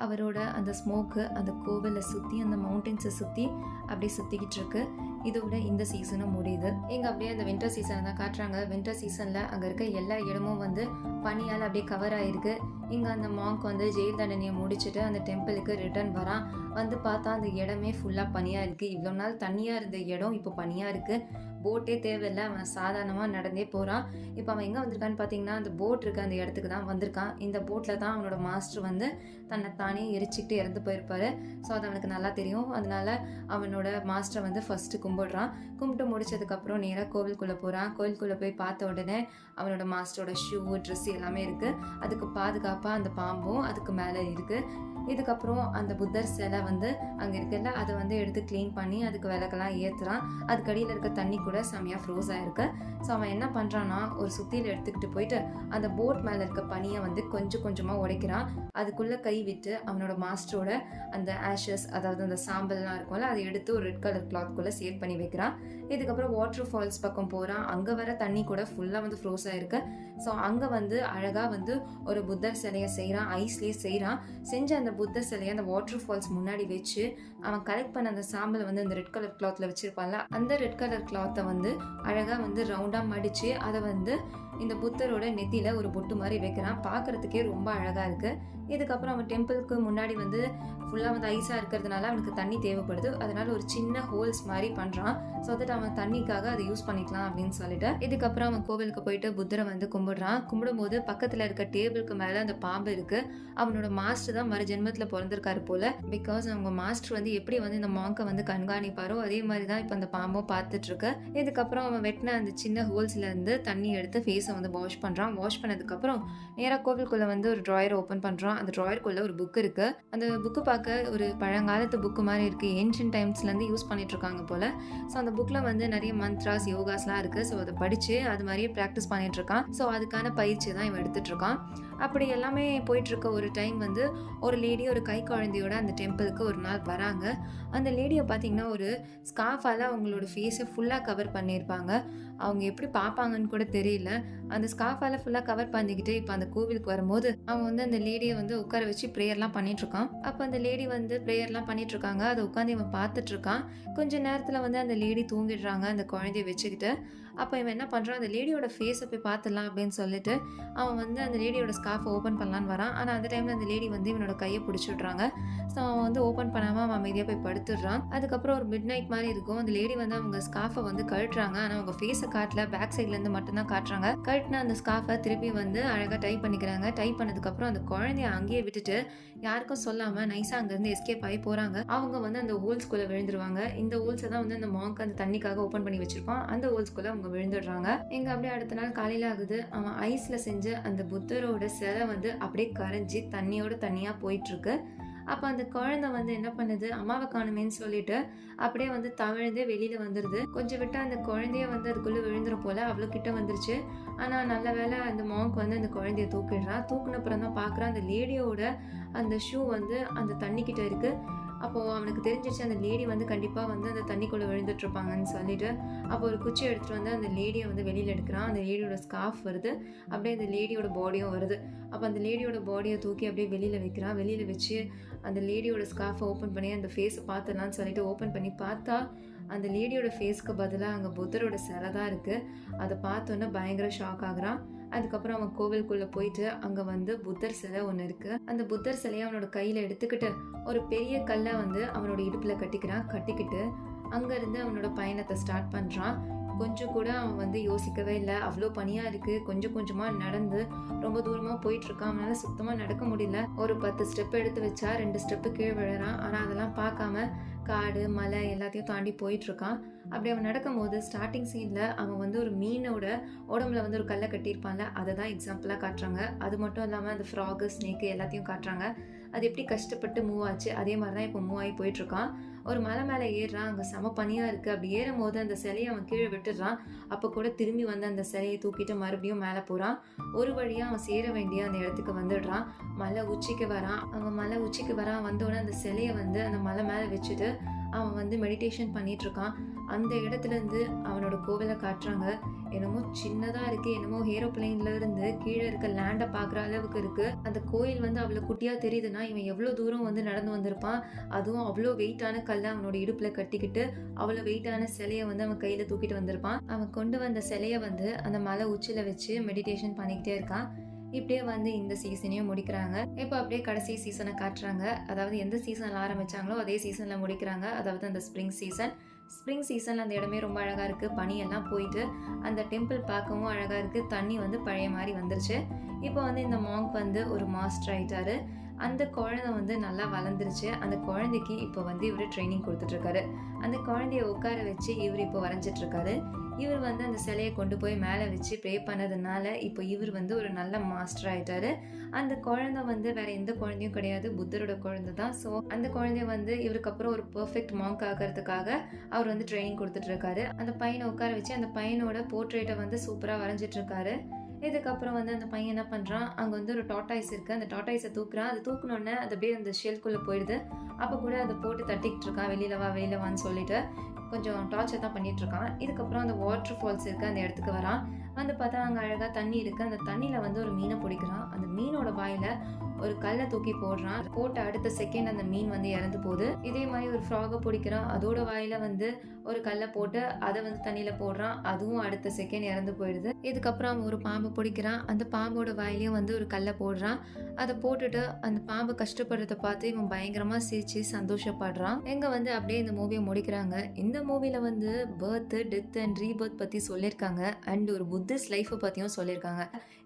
அவரோட அந்த ஸ்மோக்கு அந்த கோவிலை சுற்றி அந்த மவுண்டன்ஸை சுற்றி அப்படியே சுற்றிக்கிட்டு இருக்கு. இதோட இந்த சீசனும் முடியுது. இங்கே அப்படியே அந்த வின்டர் சீசனை தான் காட்டுறாங்க. வின்டர் சீசனில் அங்கே இருக்க எல்லா இடமும் வந்து பனியால் அப்படியே கவர் ஆகிருக்கு. இங்கே அந்த மாங்க் வந்து ஜெயில் தண்டனையை முடிச்சுட்டு அந்த டெம்பிளுக்கு ரிட்டர்ன் வரான். வந்து பார்த்தா அந்த இடமே ஃபுல்லாக பனியாக இருக்குது. இவ்வளோ நாள் தனியாக இருந்த இடம் இப்போ பனியாக இருக்குது. போட்டே தேவையில்லை. அவன் சாதாரணமாக நடந்தே போகிறான். இப்போ அவன் எங்கே வந்திருக்கான்னு பார்த்தீங்கன்னா அந்த போட் இருக்க அந்த இடத்துக்கு தான் வந்திருக்கான். இந்த போட்டில் தான் அவனோட மாஸ்டர் வந்து தன்னை தானே எரிச்சிக்கிட்டு இறந்து போயிருப்பாரு. ஸோ அது அவனுக்கு நல்லா தெரியும். அதனால அவனோட மாஸ்டரை வந்து ஃபஸ்ட்டு கும்பிடுறான். கும்பிட்டு முடிச்சதுக்கப்புறம் நேராக கோவிலுக்குள்ளே போகிறான். கோவிலுக்குள்ளே போய் பார்த்த உடனே அவனோட மாஸ்டரோட ஷூ ட்ரெஸ் எல்லாமே இருக்குது. அதுக்கு பாதுகாப்பாக அந்த பாம்பும் அதுக்கு மேலே இருக்குது. இதுக்கப்புறம் அந்த புத்தர் சிலை வந்து அங்கே இருக்குல்ல அதை வந்து எடுத்து க்ளீன் பண்ணி அதுக்கு விளக்கெல்லாம் ஏற்றுறான். அதுக்கு அடியில் இருக்க தண்ணி கூட செம்மையாக ஃப்ரோஸ் ஆகிருக்கு. ஸோ அவன் என்ன பண்ணுறான்னா ஒரு சுத்தியில் எடுத்துக்கிட்டு போயிட்டு அந்த போட் மேலே இருக்க பனியை வந்து கொஞ்சம் கொஞ்சமாக உடைக்கிறான். அதுக்குள்ளே கை விட்டு அவனோட மாஸ்டரோட அந்த ஆஷஸ், அதாவது அந்த சாம்பல்லாம் இருக்கும்ல, அதை எடுத்து ஒரு ரெட் கலர் கிளாத்குள்ளே சேவ் பண்ணி வைக்கிறான். இதுக்கப்புறம் வாட்டர் ஃபால்ஸ் பக்கம் போகிறான். அங்கே வர தண்ணி கூட ஃபுல்லாக வந்து ஃப்ரோஸ் ஆகிருக்கு. ஸோ அங்கே வந்து அழகாக வந்து ஒரு புத்தர் சிலையை செய்கிறான். ஐஸ்லேயே செய்கிறான். செஞ்ச அந்த புத்தர் சிலையை அந்த வாட்டர் ஃபால்ஸ் முன்னாடி வச்சு அவன் கலெக்ட் பண்ண அந்த சாம்பலை வந்து அந்த ரெட் கலர் கிளாத்தில் வச்சுருப்பான்ல, அந்த ரெட் கலர் கிளாத்தை வந்து அழகாக வந்து ரவுண்டாக மடித்து அதை வந்து இந்த புத்தரோட நெத்தியில் ஒரு பொட்டு மாதிரி வைக்கிறான். பார்க்குறதுக்கே ரொம்ப அழகாக இருக்குது. இதுக்கப்புறம் அவன் டெம்பிளுக்கு முன்னாடி வந்து ஃபுல்லாக வந்து ஐஸாக இருக்கிறதுனால அவனுக்கு தண்ணி தேவைப்படுது. அதனால ஒரு சின்ன ஹோல்ஸ் மாதிரி பண்ணுறான். ஸோ தட் அவன் தண்ணிக்காக அதை யூஸ் பண்ணிக்கலாம் அப்படின்னு சொல்லிட்டு இதுக்கப்புறம் அவன் கோவிலுக்கு போயிட்டு புத்தரை வந்து கும்பிடுறான். கும்பிடும்போது பக்கத்தில் இருக்க டேபிளுக்கு மேலே அந்த பாம்பு இருக்குது. அவனோட மாஸ்டர் தான் மறு ஜென்மத்தில் பிறந்திருக்காரு போல். பிகாஸ் அவங்க மாஸ்டர் வந்து எப்படி வந்து இந்த மாங்கை வந்து கண்காணிப்பாரோ அதே மாதிரி தான் இப்போ அந்த பாம்பும் பார்த்துட்ருக்கு. இதுக்கப்புறம் அவன் வெட்டின அந்த சின்ன ஹோல்ஸ்லேருந்து தண்ணி எடுத்து ஃபேஸை வந்து வாஷ் பண்ணுறான். வாஷ் பண்ணதுக்கப்புறம் நேராக கோவிலுக்குள்ளே வந்து ஒரு ட்ராயரை ஓப்பன் பண்ணுறான். அந்த ட்ராயருக்குள்ளே ஒரு புக் இருக்குது. அந்த புக்கு பார்க்க ஒரு பழங்காலத்து புக்கு மாதிரி இருக்குது. ஏன்ஷியன்ட் டைம்ஸ்லேருந்து யூஸ் பண்ணிட்டு இருக்காங்க போல். ஸோ அந்த புக்கில் வந்து நிறைய மந்த்ராஸ் யோகாஸ்லாம் இருக்குது. ஸோ அதை படித்து அது மாதிரியே ப்ராக்டிஸ் பண்ணிட்டு இருக்கான். ஸோ அதுக்கான பயிற்சி தான் இவன் எடுத்துகிட்டு இருக்கான். அப்படி எல்லாமே போயிட்டுருக்க ஒரு டைம் வந்து ஒரு லேடி ஒரு கை குழந்தையோட அந்த டெம்பிளுக்கு ஒரு நாள் வராங்க. அந்த லேடியை பார்த்தீங்கன்னா ஒரு ஸ்கார்ஃபால் அவங்களோட ஃபேஸை ஃபுல்லாக கவர் பண்ணியிருப்பாங்க. அவங்க எப்படி பார்ப்பாங்கன்னு கூட தெரியல. அந்த ஸ்கார்ஃபால் ஃபுல்லாக கவர் பண்ணிக்கிட்டு இப்போ அந்த கோவிலுக்கு வரும்போது அவன் வந்து அந்த லேடியை வந்து உட்கார வச்சு ப்ரேயர்லாம் பண்ணிகிட்ருக்கான். அப்போ அந்த லேடி வந்து ப்ரேயர்லாம் பண்ணிகிட்ருக்காங்க. அதை உட்காந்து இவன் பார்த்துட்ருக்கான். கொஞ்சம் நேரத்தில் வந்து அந்த லேடி தூங்கிடுறாங்க அந்த குழந்தைய வச்சுக்கிட்டு. அப்போ இவன் என்ன பண்ணுறான், அந்த லேடியோட ஃபேஸை போய் பார்த்துடலாம் அப்படின்னு சொல்லிட்டு அவன் வந்து அந்த லேடியோட ஸ்கார்ஃபை ஓப்பன் பண்ணலான்னு வரான். ஆனால் அந்த டைமில் அந்த லேடி வந்து இவனோட கையை பிடிச்சி விட்றாங்க. ஸோ அவன் வந்து ஓப்பன் பண்ணாமல் அவன் அமைதியாக போய் படுத்துடுறான். அதுக்கப்புறம் ஒரு மிட் நைட் மாதிரி இருக்கும். அந்த லேடி வந்து அவங்க ஸ்கார்ஃபை வந்து கழட்டுறாங்க. ஆனால் அவங்க ஃபேஸை காட்டல, பேக் சைட்லேருந்து மட்டும்தான் காட்டுறாங்க. கழட்டின அந்த ஸ்கார்ஃபை திருப்பி வந்து அழகாக டைப் பண்ணிக்கிறாங்க. டைப் பண்ணதுக்கப்புறம் அந்த குழந்தைய அங்கேயே விட்டுட்டு யாருக்கும் சொல்லாமல் நைஸாக அங்கேருந்து எஸ்கேப் ஆகி போகிறாங்க. அவங்க வந்து அந்த ஹோல்ஸ்குள்ளே விழுந்துருவாங்க. இந்த ஹோல்ஸை தான் வந்து அந்த மாங்க் அந்த தண்ணிக்காக ஓப்பன் பண்ணி வச்சிருப்பான். அந்த ஹோல்ஸ்குள்ளே அவங்க விழுந்துடுறாங்க. எங்க அப்படியே அடுத்த நாள் காலையில் ஆகுது. அவன் ஐஸில் செஞ்ச அந்த புத்தரோட சிலை வந்து அப்படியே கரைஞ்சி தண்ணியோட தண்ணியாக போயிட்டுருக்கு. அப்போ அந்த குழந்தை வந்து என்ன பண்ணுது, அம்மாவை காணுமேன்னு சொல்லிட்டு அப்படியே வந்து தவழ்ந்து வெளியில வந்துருது. கொஞ்சம் விட்டா அந்த குழந்தைய வந்து அதுக்குள்ள விழுந்துரும் போல, அவ்வளோ கிட்ட வந்துருச்சு. ஆனா நல்ல வேளை அந்த மாங்க் வந்து அந்த குழந்தைய தூக்கிடுறான். தூக்குன அப்புறம் தான் பார்க்குறான், அந்த லேடியோட அந்த ஷூ வந்து அந்த தண்ணி கிட்ட இருக்கு. அப்போ அவனுக்கு தெரிஞ்சிருச்சு அந்த லேடி வந்து கண்டிப்பா வந்து அந்த தண்ணிக்குள்ள விழுந்துட்டு இருப்பாங்கன்னு சொல்லிட்டு, அப்போ ஒரு குச்சி எடுத்துட்டு வந்து அந்த லேடிய வந்து வெளியில எடுக்குறான். அந்த லேடியோட ஸ்கார்ஃப் வருது. அப்படியே அந்த லேடியோட பாடியும் வருது. அப்போ அந்த லேடியோட பாடிய தூக்கி அப்படியே வெளியில வைக்கிறான். வெளியில வச்சு அந்த லேடியோட ஸ்கார்ஃப ஓப்பன் பண்ணி அந்த ஃபேஸ பார்த்துடலான்னு சொல்லிட்டு ஓப்பன் பண்ணி பார்த்தா, அந்த லேடியோட ஃபேஸ்க்கு பதிலா அங்க புத்தரோட சிலை தான் இருக்கு. அத பார்த்தோன்னே பயங்கர ஷாக் ஆகுறான். அதுக்கப்புறம் அவன் கோவிலுக்குள்ள போயிட்டு அங்க வந்து புத்தர் சிலை ஒண்ணு இருக்கு. அந்த புத்தர் சிலைய அவனோட கையில எடுத்துக்கிட்டு ஒரு பெரிய கல்ல வந்து அவனோட இடுப்புல கட்டிக்கிறான். கட்டிக்கிட்டு அங்க இருந்து அவனோட பயணத்தை ஸ்டார்ட் பண்றான். கொஞ்சம் கூட அவன் வந்து யோசிக்கவே இல்ல. அவ்ளோ பனியா இருக்கு. கொஞ்சம் கொஞ்சமா நடந்து ரொம்ப தூரமா போயிட்டு இருக்கான். அவனால சுத்தமா நடக்க முடியல. ஒரு 10 ஸ்டெப் எடுத்து வச்சா 2 ஸ்டெப்பு கீழ விழறான். ஆனா அதெல்லாம் பார்க்காம காடு, மலை எல்லாத்தையும் தாண்டி போயிட்டு இருக்கான். அப்படி அவன் நடக்கும்போது ஸ்டார்ட்டிங் சீன்ல அவன் வந்து ஒரு மீனோட உடம்புல வந்து ஒரு கல்லை கட்டியிருப்பான்ல, அதை தான் எக்ஸாம்பிளா காட்டுறாங்க. அது மட்டும் இல்லாம அந்த ஃப்ராகு, ஸ்னேக்கு எல்லாத்தையும் காட்டுறாங்க. அது எப்படி கஷ்டப்பட்டு மூவ் ஆச்சு, அதே மாதிரி தான் இப்போ மூவ் ஆகி போயிட்டு இருக்கான். ஒரு மலை மேலே ஏறுறான். அங்கே செம பனியா இருக்கு. அப்படி ஏறும்போது அந்த சிலையை அவன் கீழே விட்டுடுறான். அப்போ கூட திரும்பி வந்து அந்த சிலையை தூக்கிட்டு மறுபடியும் மேலே போறான். ஒரு வழியா அவன் சேர வேண்டிய அந்த இடத்துக்கு வந்துடுறான். மலை உச்சிக்கு வரான். அவன் மலை உச்சிக்கு வரான். வந்தோடனே அந்த சிலையை வந்து அந்த மலை மேலே வச்சுட்டு அவன் வந்து மெடிடேஷன் பண்ணிட்டு இருக்கான். அந்த இடத்துல இருந்து அவனோட கோவிலை காட்டுறாங்க. என்னமோ சின்னதா இருக்கு. என்னமோ ஏரோப்ளேன்ல இருந்து கீழே இருக்க லேண்டை பார்க்குற அளவுக்கு இருக்கு. அந்த கோயில் வந்து அவ்வளோ குட்டியா தெரியுதுன்னா இவன் எவ்வளோ தூரம் வந்து நடந்து வந்திருப்பான். அதுவும் அவ்வளோ வெயிட்டான கல்லை அவனோட இடுப்புல கட்டிக்கிட்டு அவ்வளோ வெயிட்டான சிலையை வந்து அவன் கையில தூக்கிட்டு வந்திருப்பான். அவன் கொண்டு வந்த சிலையை வந்து அந்த மலை உச்சியில வச்சு மெடிடேஷன் பண்ணிக்கிட்டே இருக்கான். இப்படியே வந்து இந்த சீசனையும் முடிக்கிறாங்க. இப்போ அப்படியே கடைசி சீசனை காட்டுறாங்க. அதாவது எந்த சீசனில் ஆரம்பிச்சாங்களோ அதே சீசனில் முடிக்கிறாங்க. அதாவது அந்த ஸ்ப்ரிங் சீசன். ஸ்ப்ரிங் சீசனில் அந்த இடமே ரொம்ப அழகாக இருக்குது. பனியெல்லாம் போயிட்டு அந்த டெம்பிள் பார்க்கவும் அழகாக இருக்குது. தண்ணி வந்து பழைய மாதிரி வந்துருச்சு. இப்போ வந்து இந்த மாங்க் வந்து ஒரு மாஸ்டர் ஆயிட்டாரு. அந்த குழந்தை வந்து நல்லா வளர்ந்துருச்சு. அந்த குழந்தைக்கு இப்போ வந்து இவர் ட்ரைனிங் கொடுத்துட்ருக்காரு. அந்த குழந்தைய உட்கார வச்சு இவர் இப்போ வரைஞ்சிட்ருக்காரு. இவர் வந்து அந்த சிலையை கொண்டு போய் மேலே வச்சு ப்ரே பண்ணதுனால இப்போ இவர் வந்து ஒரு நல்ல மாஸ்டர் ஆயிட்டாரு. அந்த குழந்தை வந்து வேற எந்த குழந்தையும் கிடையாது, புத்தரோட குழந்தை தான். ஸோ அந்த குழந்தைய வந்து இவருக்கு அப்புறம் ஒரு பெர்ஃபெக்ட் மாங்க் ஆகிறதுக்காக அவர் வந்து ட்ரைனிங் கொடுத்துட்டு இருக்காரு. அந்த பையனை உட்கார வச்சு அந்த பையனோட போர்ட்ரேட்டை வந்து சூப்பராக வரைஞ்சிட்டு இருக்காரு. இதுக்கப்புறம் வந்து அந்த பையன் என்ன பண்ணுறான், அங்கே வந்து ஒரு டாட்டாய்ஸ் இருக்குது. அந்த டாட்டாய்ஸை தூக்குறான். அது தூக்குனோடனே அது அப்படியே அந்த ஷெல்குள்ளே போயிடுது. அப்போ கூட அதை போட்டு தட்டிக்கிட்டு இருக்கான், வெளியில வா வெளியில வான்னு சொல்லிட்டு கொஞ்சம் டார்ச்சர் தான் பண்ணிட்டு இருக்கான். இதுக்கப்புறம் அந்த வாட்டர் ஃபால்ஸ் இருக்குது, அந்த இடத்துக்கு வரான். வந்து பார்த்தா அங்கே அழகாக தண்ணி இருக்குது. அந்த தண்ணியில் வந்து ஒரு மீனை பிடிக்கிறான். அந்த மீனோட வாயில் ஒரு கல்லை தூக்கி போடுறான். போட்ட அடுத்த செகண்ட் அந்த மீன் வந்து இறந்து போகுது. இதே மாதிரி ஒரு ஃப்ராகை பிடிக்கிறான். அதோட வாயில வந்து ஒரு கல்லை போட்டு அதை வந்து தண்ணியில போடுறான். அதுவும் அடுத்த செகண்ட் இறந்து போயிடுது. இதுக்கப்புறம் அவன் ஒரு பாம்பை பிடிக்கிறான். அந்த பாம்போட வாயிலையும் வந்து ஒரு கல்லை போடுறான். அதை போட்டுட்டு அந்த பாம்பு கஷ்டப்படுறத பார்த்து இவன் பயங்கரமா சிரிச்சு சந்தோஷப்படுறான். எங்க வந்து அப்படியே இந்த மூவியை முடிக்கிறாங்க. இந்த மூவில வந்து பர்த், டெத் அண்ட் ரீபர்த் பத்தி சொல்லியிருக்காங்க. அண்ட் ஒரு புத்திஸ்ட் லைஃப்பை பத்தியும் சொல்லியிருக்காங்க.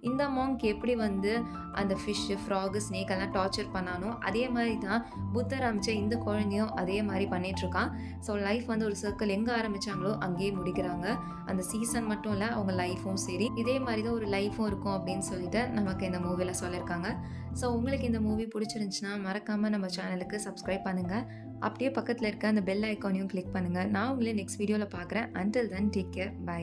இந்த மாங்க் எப்படி வந்து அந்த ஃபிஷ், ஃப்ராகு, ஸ்னேக் எல்லாம் டார்ச்சர் பண்ணானோ அதே மாதிரி தான் புத்தர் அமைச்ச இந்த குழந்தையும் அதே மாதிரி பண்ணிட்டு இருக்கான். ஸோ லைஃப் வந்து ஒரு சர்க்கிள் எங்கே ஆரம்பிச்சாங்களோ அங்கேயே முடிக்கிறாங்க. அந்த சீசன் மட்டும் இல்லை, அவங்க லைஃப்பும் சரி இதே மாதிரி தான் ஒரு லைஃப்பும் இருக்கும் அப்படின்னு சொல்லிட்டு நமக்கு இந்த மூவியில் சொல்லியிருக்காங்க. ஸோ உங்களுக்கு இந்த மூவி பிடிச்சிருந்துச்சுன்னா மறக்காமல் நம்ம சேனலுக்கு சப்ஸ்கிரைப் பண்ணுங்கள். அப்படியே பக்கத்தில் இருக்க அந்த பெல் ஐக்கானையும் கிளிக் பண்ணுங்கள். நான் உங்களை நெக்ஸ்ட் வீடியோவில் பார்க்குறேன். Until then take care, by.